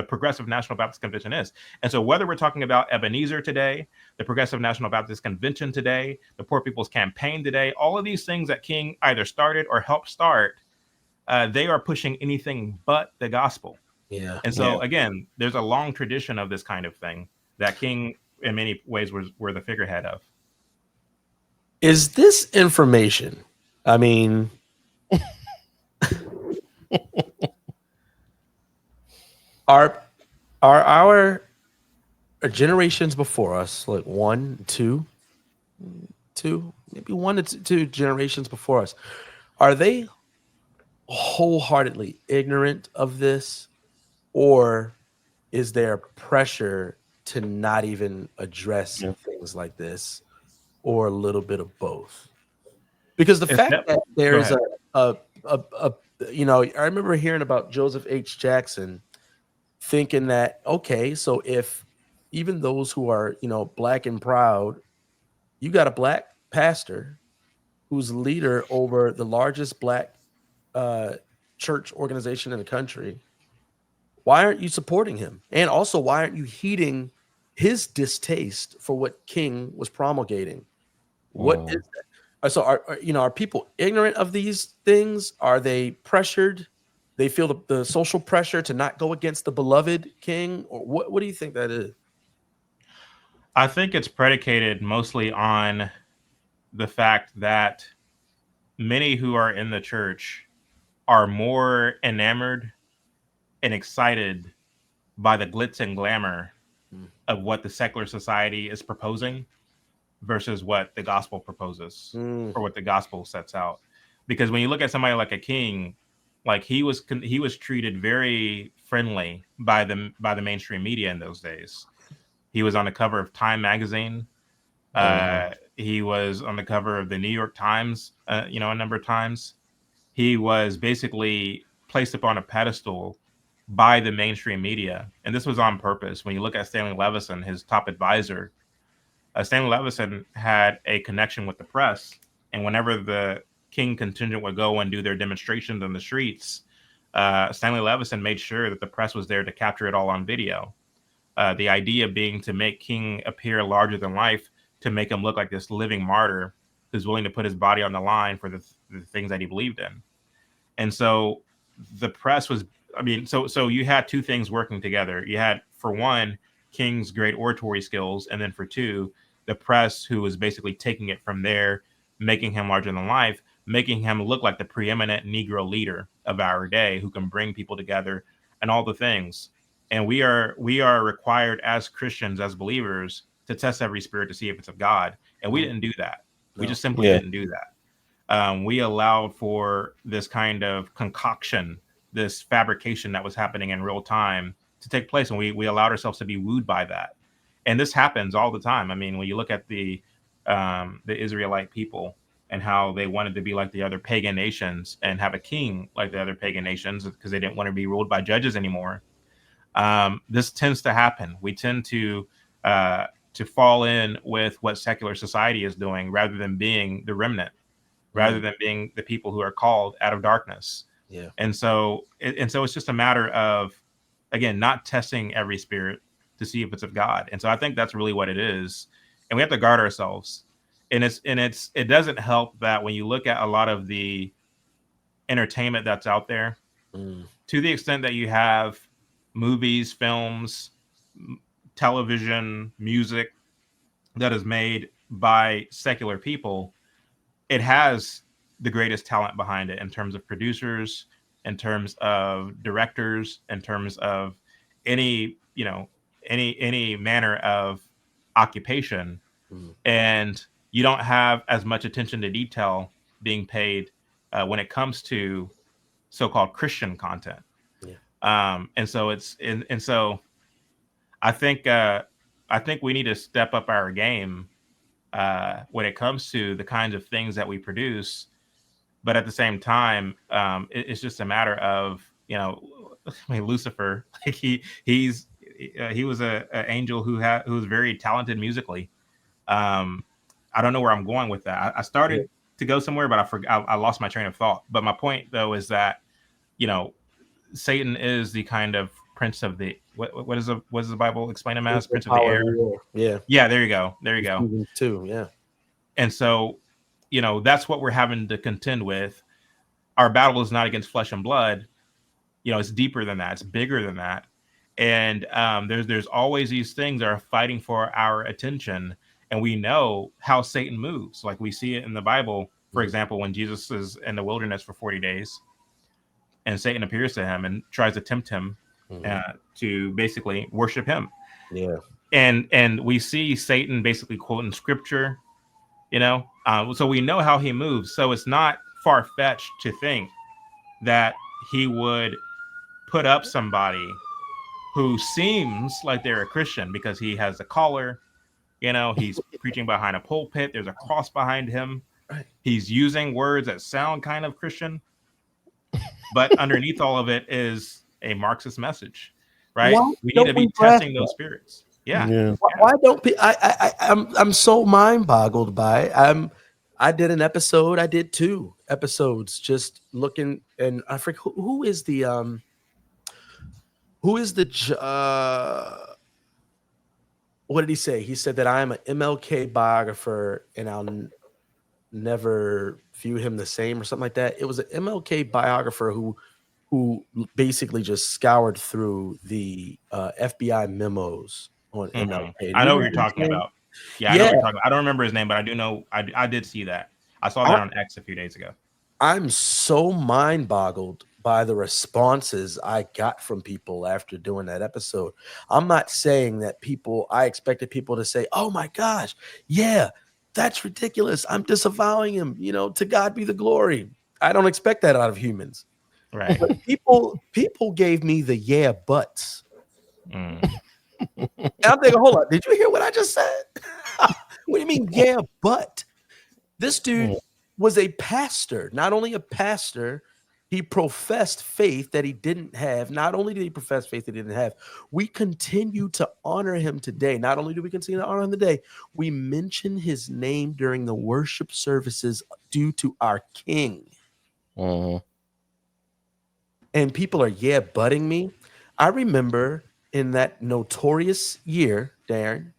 Progressive National Baptist Convention is. And so whether we're talking about Ebenezer today, the Progressive National Baptist Convention today, the Poor People's Campaign today, all of these things that King either started or helped start, they are pushing anything but the gospel. Yeah. And so again, there's a long tradition of this kind of thing that King in many ways were the figurehead of. Is this information? I mean, are our generations before us, like one, two, maybe one to two generations before us, are they wholeheartedly ignorant of this, or is there pressure to not even address things like this, or a little bit of both? Because the fact that there's a I remember hearing about Joseph H. Jackson, thinking that, okay, so if even those who are, black and proud, you got a black pastor who's leader over the largest black church organization in the country, why aren't you supporting him? And also, why aren't you heeding his distaste for what King was promulgating? What is that? So are people ignorant of these things? Are they pressured? They feel the social pressure to not go against the beloved King? Or what do you think that is? I think it's predicated mostly on the fact that many who are in the church are more enamored and excited by the glitz and glamour of what the secular society is proposing versus what the gospel proposes or what the gospel sets out. Because when you look at somebody like a King, like he was treated very friendly by the mainstream media in those days. He was on the cover of Time magazine. He was on the cover of the New York Times, a number of times. He was basically placed upon a pedestal by the mainstream media. And this was on purpose. When you look at Stanley Levison, his top advisor, Stanley Levison had a connection with the press. And whenever the King contingent would go and do their demonstrations in the streets, Stanley Levison made sure that the press was there to capture it all on video. The idea being to make King appear larger than life, to make him look like this living martyr who's willing to put his body on the line for the things that he believed in. And so the press was, so you had two things working together. You had, for one, King's great oratory skills, and then for two, the press, who was basically taking it from there, making him larger than life, making him look like the preeminent Negro leader of our day who can bring people together and all the things. And we are required as Christians, as believers, to test every spirit to see if it's of God. And we didn't do that. We just simply didn't do that. We allowed for this kind of concoction, this fabrication that was happening in real time to take place. And we allowed ourselves to be wooed by that. And this happens all the time. I mean, when you look at the Israelite people and how they wanted to be like the other pagan nations and have a king like the other pagan nations because they didn't want to be ruled by judges anymore. This tends to happen. We tend to fall in with what secular society is doing rather than being the remnant, rather than being the people who are called out of darkness. Yeah. And so it's just a matter of, again, not testing every spirit to see if it's of God. And so I think that's really what it is. And we have to guard ourselves. And it doesn't help that when you look at a lot of the entertainment that's out there, to the extent that you have movies, films, television, music that is made by secular people, it has the greatest talent behind it in terms of producers, in terms of directors, in terms of any manner of occupation. And you don't have as much attention to detail being paid when it comes to so-called Christian content. And so I think we need to step up our game when it comes to the kinds of things that we produce. But at the same time, it's just a matter of, Lucifer, like he was an angel who was very talented musically. I don't know where I'm going with that. I started to go somewhere, but I lost my train of thought. But my point, though, is that, Satan is the kind of prince of the what does the Bible explain him as? The Prince of the power air. the air. Yeah, there you go. There you go. Ephesians 2, yeah. And so, that's what we're having to contend with. Our battle is not against flesh and blood. It's deeper than that. It's bigger than that. And there's always these things that are fighting for our attention. And we know how Satan moves. Like we see it in the Bible, for example, when Jesus is in the wilderness for 40 days and Satan appears to him and tries to tempt him to basically worship him. Yeah. And we see Satan basically quoting scripture, so we know how he moves. So it's not far-fetched to think that he would put up somebody who seems like they're a Christian because he has a collar, he's preaching behind a pulpit. There's a cross behind him. Right. He's using words that sound kind of Christian, but underneath all of it is a Marxist message, right? We need to be testing those spirits. Yeah. Why don't I'm so mind boggled by it. I did an episode. I did 2 episodes just looking, and I forget who is the what did he say? He said that I am an MLK biographer and I'll never view him the same or something like that. It was an MLK biographer who basically just scoured through the FBI memos on MLK. I know what you're talking about. Yeah, I know what you're talking about. I don't remember his name, but I do know I did see that. I saw that on X a few days ago. I'm so mind boggled by the responses I got from people after doing that episode. I'm not saying that I expected people to say, oh my gosh, yeah, that's ridiculous. I'm disavowing him. To God be the glory. I don't expect that out of humans. Right. But people gave me the yeah buts. And I'm thinking, hold on, did you hear what I just said? What do you mean, yeah, but? This dude was a pastor. Not only a pastor, he professed faith that he didn't have. Not only did he profess faith that he didn't have, we continue to honor him today. Not only do we continue to honor him today, we mention his name during the worship services due to our King. And people are butting me. I remember in that notorious year, Darren,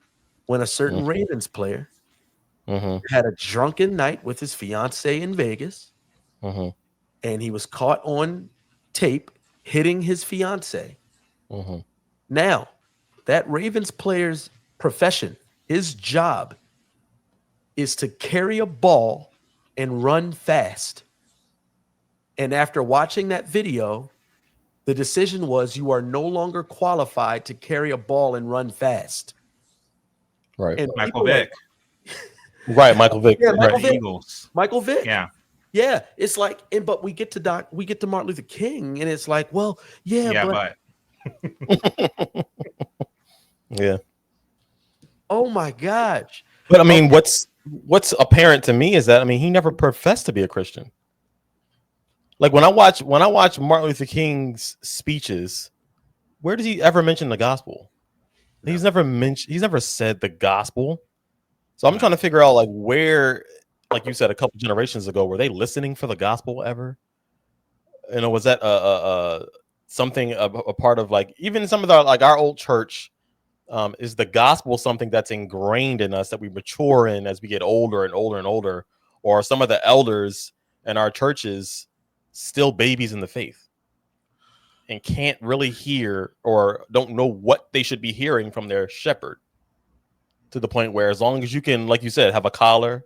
when a certain Ravens player had a drunken night with his fiance in Vegas, and he was caught on tape hitting his fiance. Now, that Ravens player's profession, his job, is to carry a ball and run fast. And after watching that video, the decision was you are no longer qualified to carry a ball and run fast. Right. And Michael Vick. Michael Vick. Yeah, Michael Vick. Eagles. Michael Vick. Yeah. Yeah. It's like, but we get to Martin Luther King, and it's like, well, but yeah. Oh my gosh. But I mean, what's apparent to me is that he never professed to be a Christian. Like when I watch Martin Luther King's speeches, where does he ever mention the gospel? No. He's never said the gospel. So I'm trying to figure out like where, like you said a couple generations ago, were they listening for the gospel ever? Was that something a part of like even some of our old church? Is the gospel something that's ingrained in us that we mature in as we get older and older and older, or are some of the elders in our churches still babies in the faith and can't really hear or don't know what they should be hearing from their shepherd, to the point where as long as you can, like you said, have a collar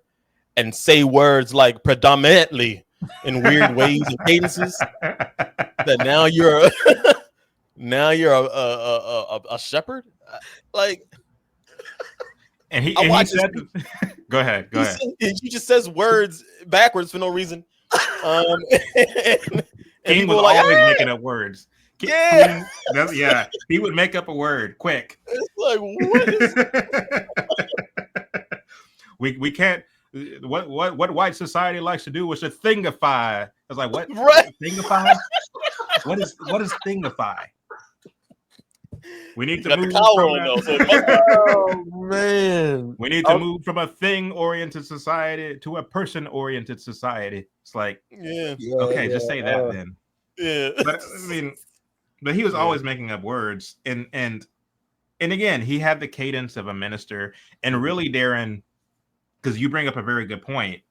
and say words like predominantly in weird ways and cadences, that now you're a shepherd. Like, and he said, go ahead. He just says words backwards for no reason. And King was like, always making up words. Yeah, he would make up a word quick. It's like, what is we can't. What white society likes to do is to thingify. I was like, what? Right? Thingify? What is thingify? We need to move. Oh man! We need to move from a thing-oriented society to a person-oriented society. It's like, okay, just say that then. Yeah. But I mean, But he was always making up words, and again, he had the cadence of a minister. And really, Darren, because you bring up a very good point,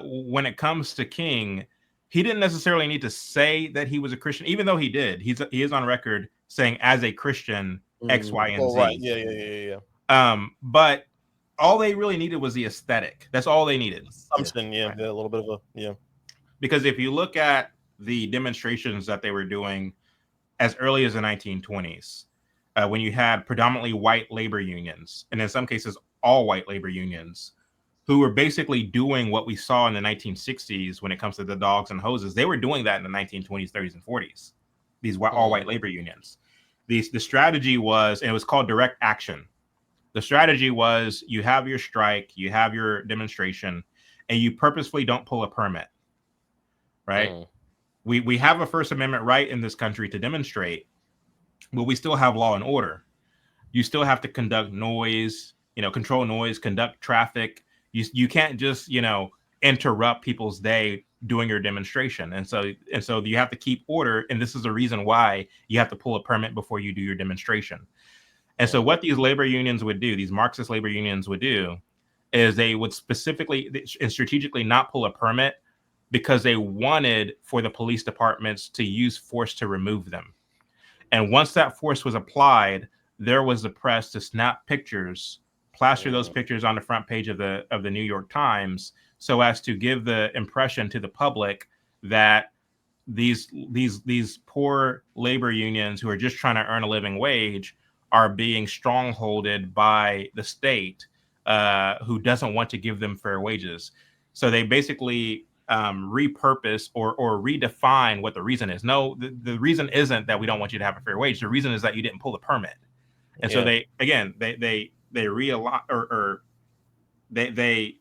when it comes to King, he didn't necessarily need to say that he was a Christian, even though he did. He is on record saying as a Christian X, Y, and Oh, Z. right. Yeah. But all they really needed was the aesthetic. That's all they needed. Assumption, yeah, a little bit of a Because if you look at the demonstrations that they were doing as early as the 1920s, when you had predominantly white labor unions, and in some cases all white labor unions, who were basically doing what we saw in the 1960s when it comes to the dogs and hoses. They were doing that in the 1920s, 30s, and 40s. These all white labor unions. The strategy was, and it was called direct action. The strategy was you have your strike, you have your demonstration, and you purposefully don't pull a permit. Right? We have a First Amendment right in this country to demonstrate, but we still have law and order. You still have to conduct noise, control noise, conduct traffic. You can't just, interrupt people's day doing your demonstration. And so you have to keep order. And this is the reason why you have to pull a permit before you do your demonstration. And so what these labor unions would do, these Marxist labor unions would do, is they would specifically and strategically not pull a permit because they wanted for the police departments to use force to remove them. And once that force was applied, there was the press to snap pictures, plaster those pictures on the front page of the New York Times, so as to give the impression to the public that these poor labor unions who are just trying to earn a living wage are being strongholded by the state, who doesn't want to give them fair wages. So they basically repurpose or redefine what the reason is. No, the reason isn't that we don't want you to have a fair wage. The reason is that you didn't pull the permit. And so they realign or they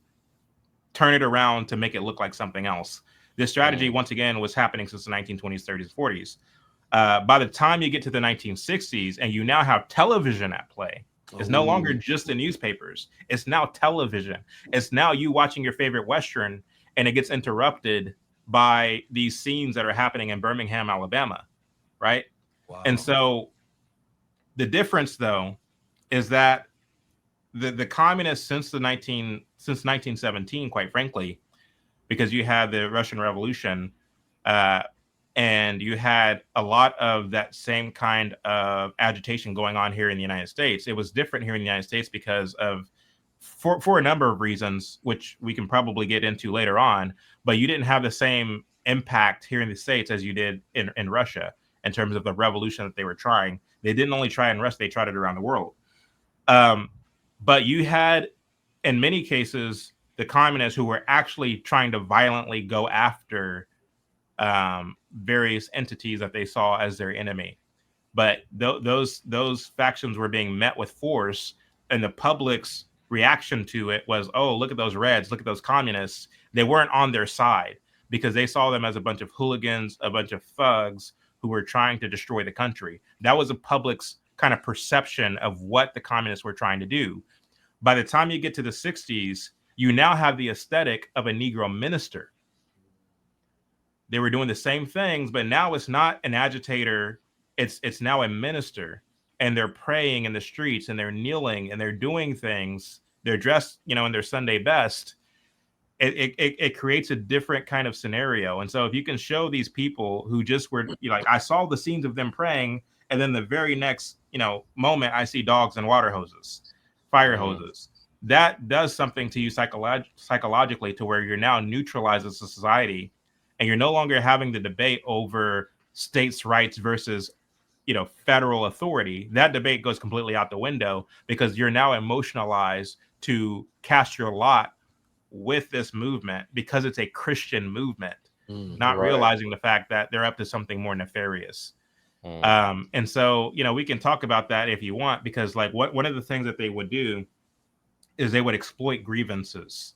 turn it around to make it look like something else. This strategy, once again, was happening since the 1920s, 30s, 40s. By the time you get to the 1960s and you now have television at play, it's no longer just the newspapers. It's now television. It's now you watching your favorite Western, and it gets interrupted by these scenes that are happening in Birmingham, Alabama, right? Wow. And so the difference, though, is that the communists since 1917, quite frankly, because you had the Russian Revolution, and you had a lot of that same kind of agitation going on here in the United States. It was different here in the United States because of for a number of reasons, which we can probably get into later on, but you didn't have the same impact here in the States as you did in Russia in terms of the revolution that they were trying. They didn't only try in Russia, they tried it around the world. But you had, in many cases, the communists who were actually trying to violently go after various entities that they saw as their enemy. But those factions were being met with force, and the public's reaction to it was, oh, look at those Reds, look at those communists. They weren't on their side because they saw them as a bunch of hooligans, a bunch of thugs who were trying to destroy the country. That was the public's kind of perception of what the communists were trying to do. By the time you get to the 60s, you now have the aesthetic of a Negro minister. They were doing the same things, but now it's not an agitator. It's now a minister, and they're praying in the streets, and they're kneeling, and they're doing things. They're dressed, in their Sunday best. It creates a different kind of scenario. And so if you can show these people who just were like, I saw the scenes of them praying, and then the very next, moment I see dogs and water hoses, fire hoses. That does something to you psychologically to where you're now neutralized as a society, and you're no longer having the debate over states' rights versus, federal authority. That debate goes completely out the window because you're now emotionalized to cast your lot with this movement because it's a Christian movement, not realizing the fact that they're up to something more nefarious. And so, we can talk about that if you want, because like one of the things that they would do is they would exploit grievances.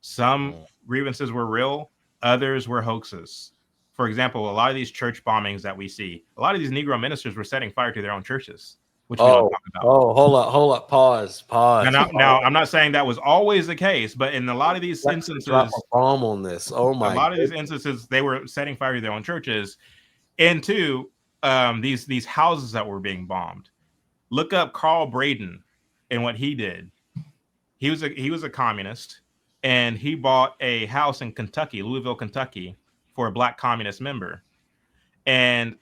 Some grievances were real, others were hoaxes. For example, a lot of these church bombings that we see, a lot of these Negro ministers were setting fire to their own churches, which we don't talk about. Oh, hold up, pause. Now, I'm not saying that was always the case, but in a lot of these instances, drop a bomb on this. Oh my! A lot of these instances, they were setting fire to their own churches. And two, these houses that were being bombed. Look up Carl Braden and what he did. He was a communist, and he bought a house in Kentucky, Louisville, Kentucky, for a black communist member. And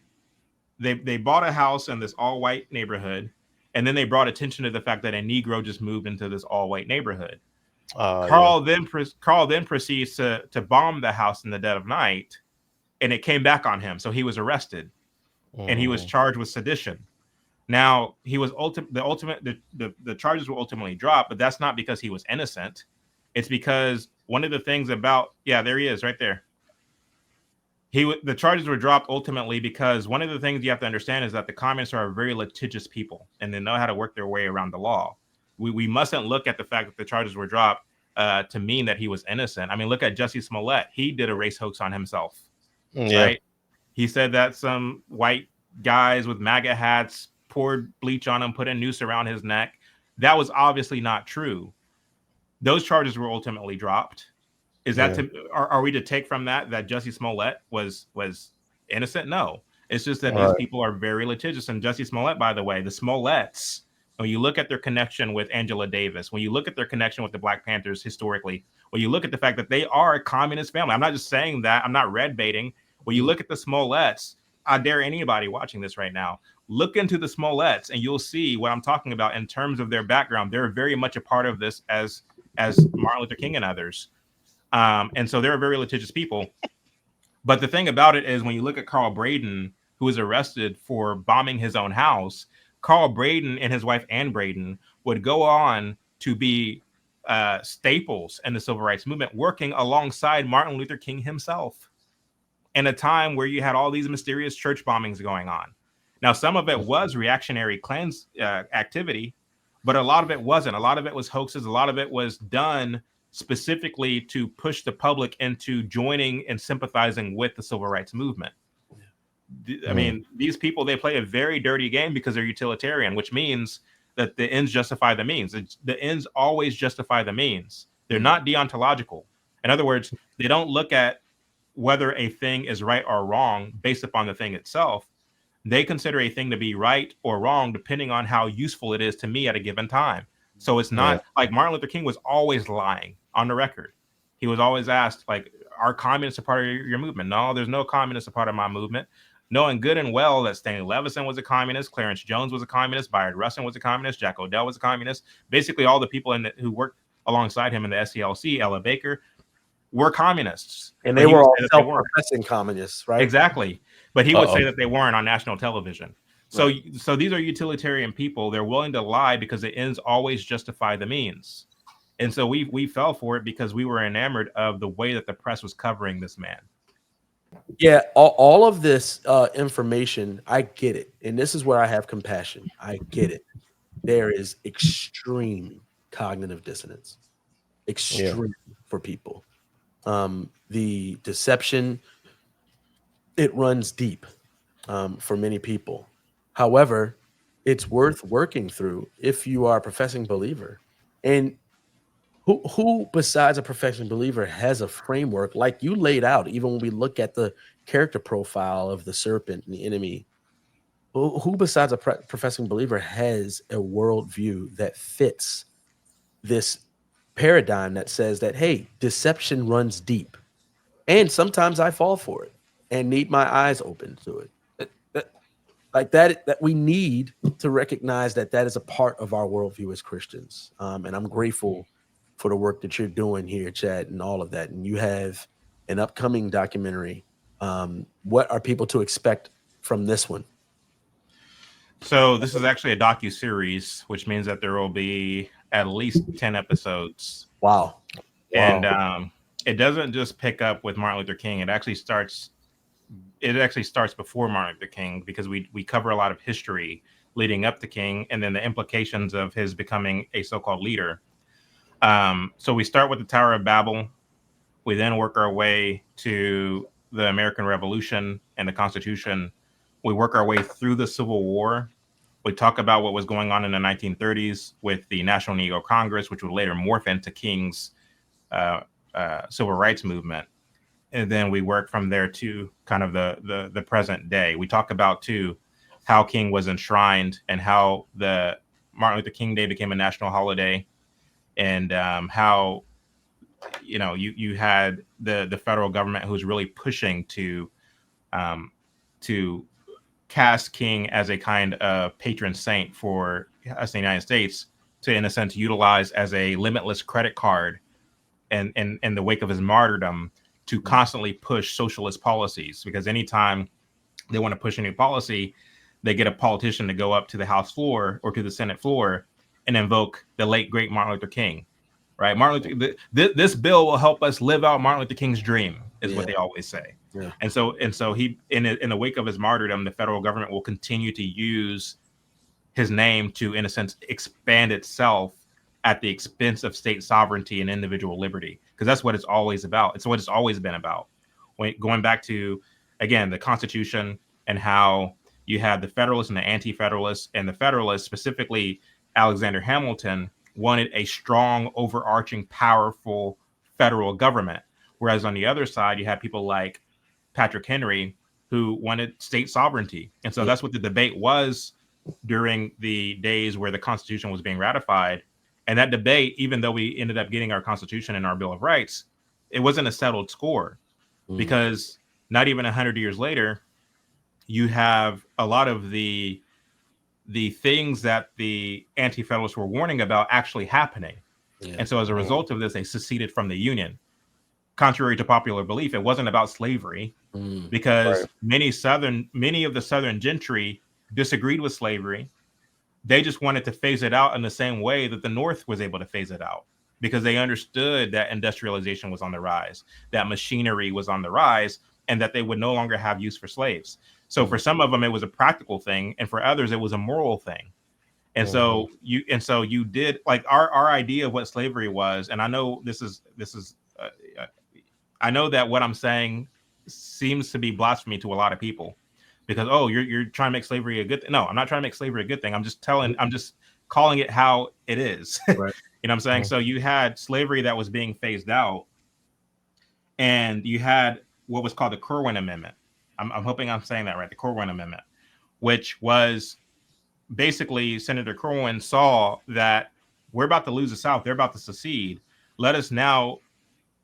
they bought a house in this all white neighborhood, and then they brought attention to the fact that a Negro just moved into this all white neighborhood. Carl then proceeds to bomb the house in the dead of night, and it came back on him. So he was arrested, and he was charged with sedition. Now he was the charges were ultimately dropped, but that's not because he was innocent. It's because one of the things about there he is right there. The charges were dropped ultimately because one of the things you have to understand is that the communists are a very litigious people, and they know how to work their way around the law. We mustn't look at the fact that the charges were dropped to mean that he was innocent. I mean, look at Jussie Smollett. He did a race hoax on himself, right? He said that some white guys with MAGA hats poured bleach on him, put a noose around his neck. That was obviously not true. Those charges were ultimately dropped. Is that are we to take from that Jussie Smollett was innocent? No, it's just that these people are very litigious. And Jussie Smollett, by the way, the Smolletts, when you look at their connection with Angela Davis, when you look at their connection with the Black Panthers historically, when you look at the fact that they are a communist family, I'm not just saying that, I'm not red baiting. When you look at the Smolletts, I dare anybody watching this right now, look into the Smolletts and you'll see what I'm talking about in terms of their background. They're very much a part of this as Martin Luther King and others. And so they're very litigious people. But the thing about it is when you look at Carl Braden, who was arrested for bombing his own house, Carl Braden and his wife Ann Braden would go on to be staples in the civil rights movement, working alongside Martin Luther King himself in a time where you had all these mysterious church bombings going on. Now, some of it was reactionary Klan's activity, but a lot of it wasn't. A lot of it was hoaxes. A lot of it was done specifically to push the public into joining and sympathizing with the civil rights movement. I mean, these people, they play a very dirty game because they're utilitarian, which means that the ends justify the means. The ends always justify the means. They're not deontological. In other words, they don't look at whether a thing is right or wrong based upon the thing itself. They consider a thing to be right or wrong depending on how useful it is to me at a given time. So it's not like Martin Luther King was always lying on the record. He was always asked, like, are communists a part of your movement? No, there's no communists a part of my movement. Knowing good and well that Stanley Levison was a communist, Clarence Jones was a communist, Bayard Rustin was a communist, Jack Odell was a communist. Basically, all the people who worked alongside him in the SCLC, Ella Baker, were communists. And they were all self-professing communists, right? Exactly. But he would say that they weren't on national television. So these are utilitarian people. They're willing to lie because the ends always justify the means. And so we fell for it because we were enamored of the way that the press was covering this man. Yeah, all of this information, I get it. And this is where I have compassion. I get it. There is extreme cognitive dissonance, extreme for people. The deception, it runs deep for many people. However, it's worth working through if you are a professing believer. And who besides a professing believer has a framework like you laid out, even when we look at the character profile of the serpent and the enemy? Who besides a professing believer has a worldview that fits this paradigm that says that, hey, deception runs deep. And sometimes I fall for it and need my eyes open to it. Like that we need to recognize that is a part of our worldview as Christians. And I'm grateful for the work that you're doing here, Chad, and all of that. And you have an upcoming documentary. What are people to expect from this one? So this is actually a docu-series, which means that there will be at least 10 episodes. Wow. And it doesn't just pick up with Martin Luther King. It actually starts before Martin Luther King, because we cover a lot of history leading up to King and then the implications of his becoming a so-called leader. So we start with the Tower of Babel. We then work our way to the American Revolution and the Constitution. We work our way through the Civil War. We talk about what was going on in the 1930s with the National Negro Congress, which would later morph into King's civil rights movement. and then we work from there to kind of the present day. We talk about too how King was enshrined and how the Martin Luther King Day became a national holiday, and how you had the federal government who's really pushing um, to cast King as a kind of patron saint for us in the United States, to in a sense utilize as a limitless credit card, and in the wake of his martyrdom, to constantly push socialist policies. Because anytime they want to push a new policy, they get a politician to go up to the House floor or to the Senate floor and invoke the late great Martin Luther King. Right, this bill will help us live out Martin Luther King's dream, is what they always say. Yeah. And so he, in the wake of his martyrdom, the federal government will continue to use his name to, in a sense, expand itself at the expense of state sovereignty and individual liberty, because that's what it's always about. It's what it's always been about. Going back to, again, the Constitution, and how you had the Federalists and the Anti-Federalists, and the Federalists, specifically Alexander Hamilton, wanted a strong, overarching, powerful federal government, whereas on the other side you had people like Patrick Henry who wanted state sovereignty. And so that's what the debate was during the days where the Constitution was being ratified. And that debate, even though we ended up getting our Constitution and our Bill of Rights, it wasn't a settled score, because not even 100 years later, you have a lot of the things that the Anti-Federalists were warning about actually happening. Yeah. And so as a result of this, they seceded from the Union. Contrary to popular belief, it wasn't about slavery, because many of the Southern gentry disagreed with slavery. They just wanted to phase it out in the same way that the North was able to phase it out, because they understood that industrialization was on the rise, that machinery was on the rise, and that they would no longer have use for slaves. So for some of them, it was a practical thing, and for others, it was a moral thing. And so you did, like, our idea of what slavery was. And I know this is I know that what I'm saying seems to be blasphemy to a lot of people, because, oh, you're trying to make slavery a good thing. No, I'm not trying to make slavery a good thing. I'm just calling it how it is. Right. You know what I'm saying? So you had slavery that was being phased out, and you had what was called the Corwin Amendment. I'm hoping I'm saying that right. The Corwin Amendment, which was basically Senator Corwin saw that we're about to lose the South. They're about to secede. Let us now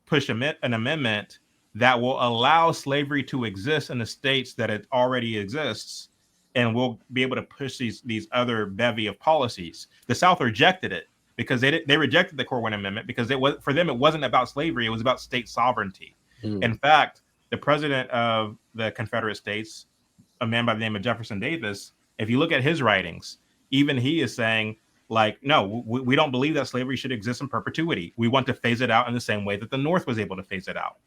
push an amendment that will allow slavery to exist in the states that it already exists, and we'll be able to push these other bevy of policies. The South rejected it, because they rejected the Corwin Amendment, because for them it wasn't about slavery, it was about state sovereignty. In fact, the president of the Confederate States, a man by the name of Jefferson Davis, if you look at his writings, even he is saying, like, no, we don't believe that slavery should exist in perpetuity. We want to phase it out in the same way that the North was able to phase it out.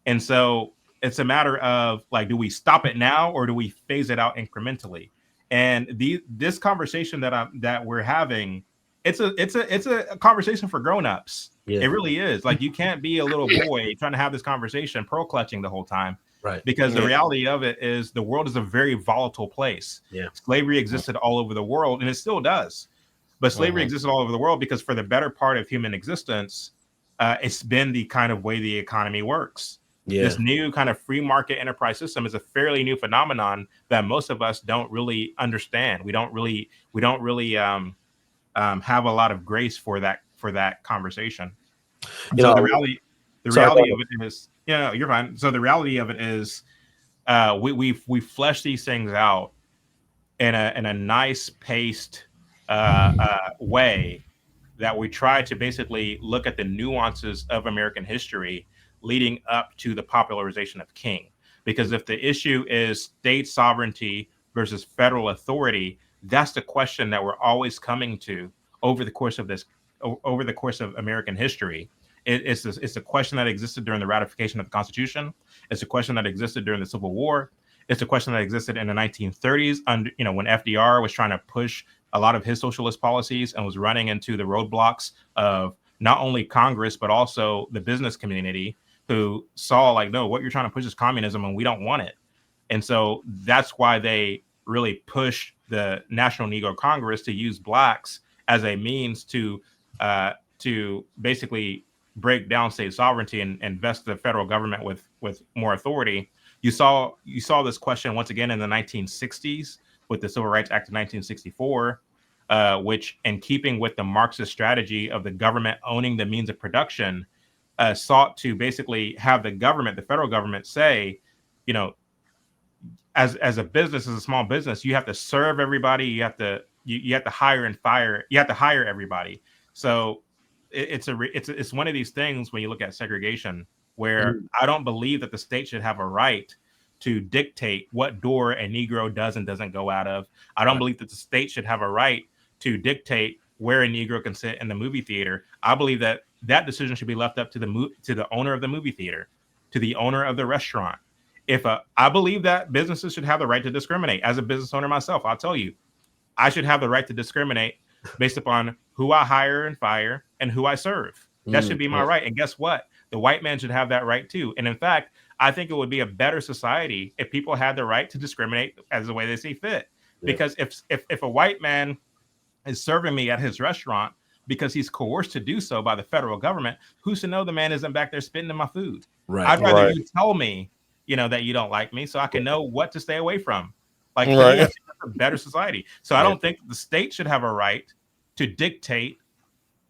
And so it's a matter of, like, do we stop it now, or do we phase it out incrementally? And this conversation that we're having, it's a conversation for grown-ups. Yeah. It really is. Like, you can't be a little boy trying to have this conversation, pearl clutching the whole time. Right. Because the reality of it is, the world is a very volatile place. Yeah. Slavery existed all over the world, and it still does. But slavery existed all over the world because for the better part of human existence, it's been the kind of way the economy works. Yeah. This new kind of free market enterprise system is a fairly new phenomenon that most of us don't really understand. We don't really have a lot of grace for that conversation. So the reality of it is, you're fine. So the reality of it is, we flesh these things out in a nice paced way, that we try to basically look at the nuances of American history leading up to the popularization of King. Because if the issue is state sovereignty versus federal authority, that's the question that we're always coming to over the course of American history. It's a question that existed during the ratification of the Constitution. It's a question that existed during the Civil War. It's a question that existed in the 1930s, when FDR was trying to push a lot of his socialist policies and was running into the roadblocks of not only Congress, but also the business community, who saw, like, no, what you're trying to push is communism, and we don't want it. And so that's why they really pushed the National Negro Congress to use blacks as a means to basically break down state sovereignty and vest the federal government with more authority. You saw this question once again in the 1960s with the Civil Rights Act of 1964, which, in keeping with the Marxist strategy of the government owning the means of production, sought to basically have the government, the federal government, say, you know, as a business, as a small business, you have to serve everybody. You have to hire and fire. You have to hire everybody. So it's one of these things when you look at segregation, where I don't believe that the state should have a right to dictate what door a Negro does and doesn't go out of. I don't believe that the state should have a right to dictate where a Negro can sit in the movie theater. I believe that that decision should be left up to the owner of the movie theater, to the owner of the restaurant. I believe that businesses should have the right to discriminate. As a business owner myself, I'll tell you, I should have the right to discriminate based upon who I hire and fire and who I serve. That should be my right. And guess what? The white man should have that right too. And in fact, I think it would be a better society if people had the right to discriminate as the way they see fit. Because if a white man is serving me at his restaurant because he's coerced to do so by the federal government, who's to know the man isn't back there spitting in my food? I'd rather you tell me, that you don't like me, so I can know what to stay away from. Like, to me, that's a better society. So I don't think the state should have a right to dictate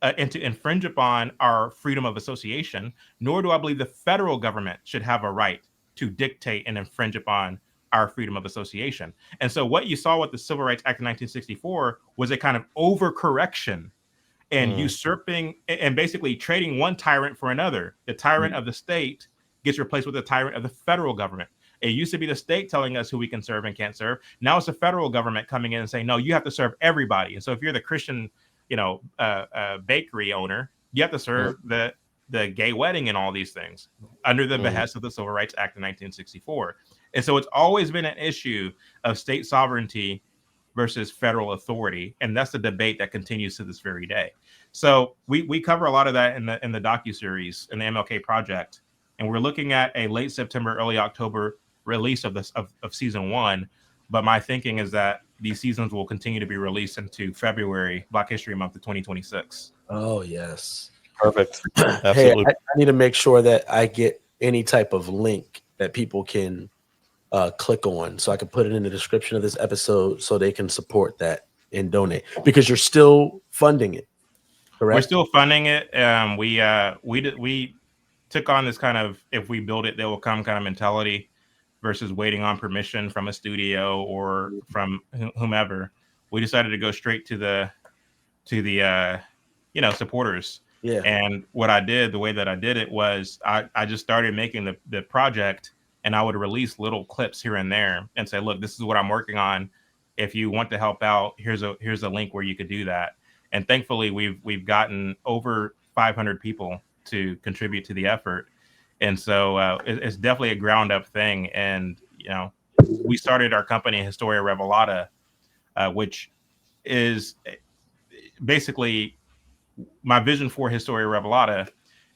and to infringe upon our freedom of association, nor do I believe the federal government should have a right to dictate and infringe upon our freedom of association. And so what you saw with the Civil Rights Act of 1964 was a kind of overcorrection and usurping and basically trading one tyrant for another. The tyrant of the state gets replaced with the tyrant of the federal government. It used to be the state telling us who we can serve and can't serve. Now it's the federal government coming in and saying, no, you have to serve everybody. And so if you're the Christian, bakery owner, you have to serve the gay wedding and all these things under the behest of the Civil Rights Act of 1964. And so it's always been an issue of state sovereignty versus federal authority, and that's the debate that continues to this very day. So we cover a lot of that in the docuseries in the MLK Project, and we're looking at a late September, early October release of season 1. But my thinking is that these seasons will continue to be released into February, Black History Month of 2026. Oh yes, perfect. Absolutely. Hey, I need to make sure that I get any type of link that people can click on, so I can put it in the description of this episode so they can support that and donate, because you're still funding it, correct? We're still funding it. We took on this kind of, if we build it, they will come kind of mentality versus waiting on permission from a studio or from whomever. We decided to go straight to the supporters. Yeah. And what I did, the way that I did it was I just started making the project, and I would release little clips here and there and say, look, this is what I'm working on. If you want to help out, here's a link where you could do that. And thankfully, we've gotten over 500 people to contribute to the effort. And so it's definitely a ground up thing. And, we started our company, Historia Revelata, which is basically my vision for Historia Revelata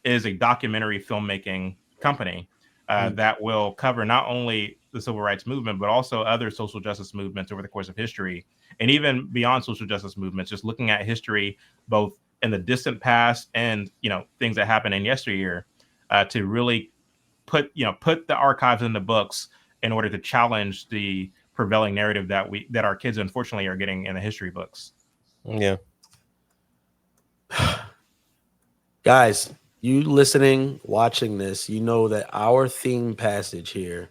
is a documentary filmmaking company that will cover not only the civil rights movement, but also other social justice movements over the course of history, and even beyond social justice movements, just looking at history, both in the distant past and, things that happened in yesteryear, to really put the archives in the books in order to challenge the prevailing narrative that our kids unfortunately are getting in the history books. Yeah. Guys, you listening, watching this, you know that our theme passage here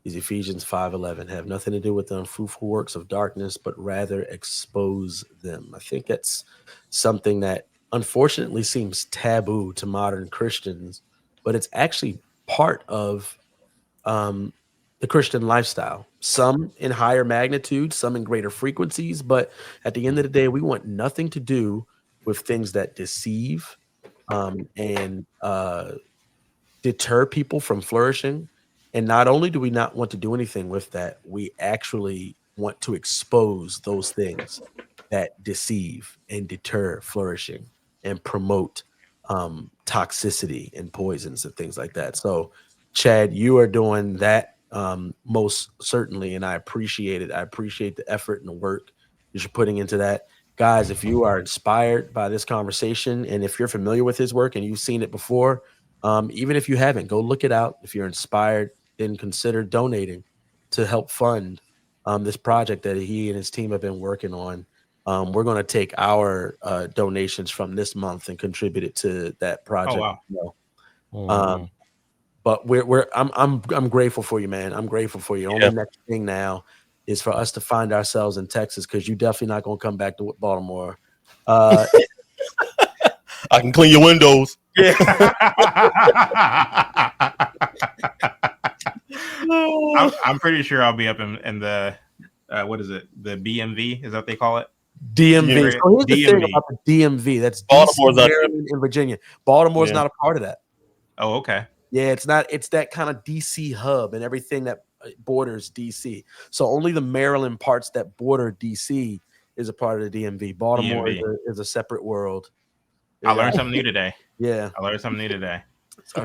is Ephesians 5:11. Have nothing to do with the unfruitful works of darkness, but rather expose them. I think that's something that unfortunately seems taboo to modern Christians, but it's actually part of the Christian lifestyle. Some in higher magnitude, some in greater frequencies, but at the end of the day, we want nothing to do with things that deceive and deter people from flourishing. And not only do we not want to do anything with that, we actually want to expose those things that deceive and deter flourishing and promote toxicity and poisons and things like that. So, Chad, you are doing that most certainly, and I appreciate it. I appreciate the effort and the work that you're putting into that. guys, if you are inspired by this conversation, and if you're familiar with his work and you've seen it before, even if you haven't, go look it out. If you're inspired, then consider donating to help fund this project that he and his team have been working on. We're going to take our donations from this month and contribute it to that project. Oh, wow. But I'm grateful for you, man. I'm grateful for you. Only next thing now is for us to find ourselves in Texas, because you're definitely not going to come back to Baltimore. I can clean your windows. Yeah. I'm pretty sure I'll be up in the what is it? The BMV, is that what they call it? DMV. So here's the thing about the DMV. That's Baltimore's DC, Maryland, and Virginia. Baltimore's not a part of that. Oh, okay. Yeah, it's not. It's that kind of DC hub and everything that borders DC. So only the Maryland parts that border DC is a part of the DMV. Baltimore is a separate world. I learned something new today. Yeah, I learned something new today.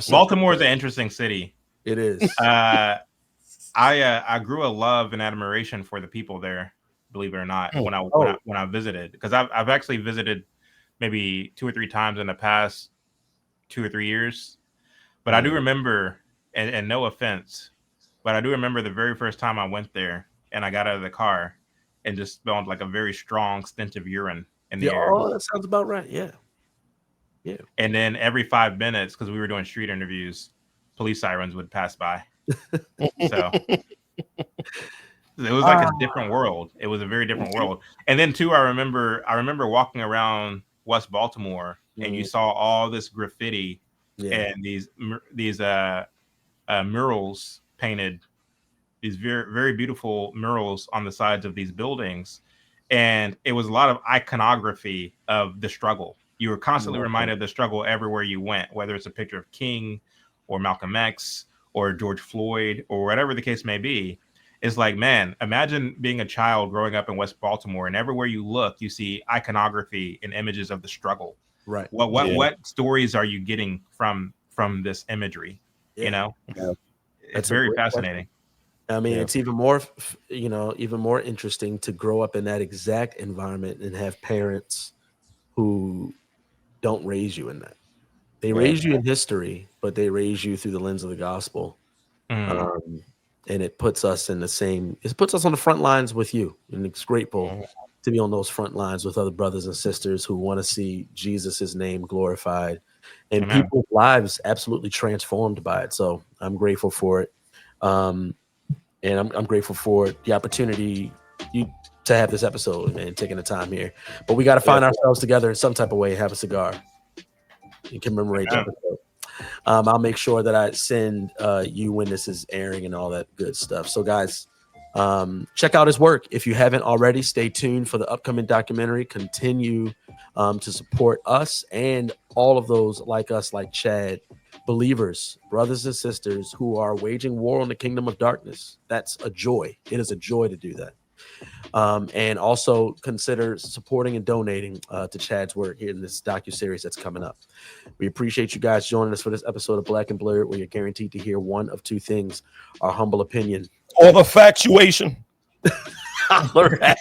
Baltimore is an interesting city. It is. I grew a love and admiration for the people there, believe it or not, when I visited, because I've actually visited maybe 2 or 3 times in the past 2 or 3 years. But I do remember, and no offense, but I do remember the very first time I went there and I got out of the car and just smelled like a very strong stench of urine in the air. Oh, that sounds about right. Yeah. Yeah. And then every 5 minutes, because we were doing street interviews, police sirens would pass by. So it was like a different world. It was a very different world. And then too, I remember walking around West Baltimore and you saw all this graffiti and these murals painted, these very, very beautiful murals on the sides of these buildings. And it was a lot of iconography of the struggle. You were constantly reminded of the struggle everywhere you went, whether it's a picture of King or Malcolm X or George Floyd or whatever the case may be. It's like, man, imagine being a child growing up in West Baltimore, and everywhere you look, you see iconography and images of the struggle. Right. What stories are you getting from this imagery? Yeah. You know, It's very fascinating. I mean, it's even more, even more interesting to grow up in that exact environment and have parents who don't raise you in that. They raise you in history, but they raise you through the lens of the gospel. And it puts us on the front lines with you. And it's grateful to be on those front lines with other brothers and sisters who want to see Jesus's name glorified and people's lives absolutely transformed by it. So I'm grateful for it. And I'm grateful for the opportunity to have this episode and taking the time here. But we got to find ourselves together in some type of way, have a cigar, and commemorate the episode. I'll make sure that I send you when this is airing and all that good stuff. So guys, check out his work. If you haven't already, stay tuned for the upcoming documentary. Continue to support us and all of those like us, like Chad, believers, brothers and sisters who are waging war on the kingdom of darkness. That's a joy. It is a joy to do that. And also consider supporting and donating to Chad's work here in this docuseries that's coming up. We appreciate you guys joining us for this episode of Black and Blurred, where you're guaranteed to hear one of two things: our humble opinion or the factuation. All right.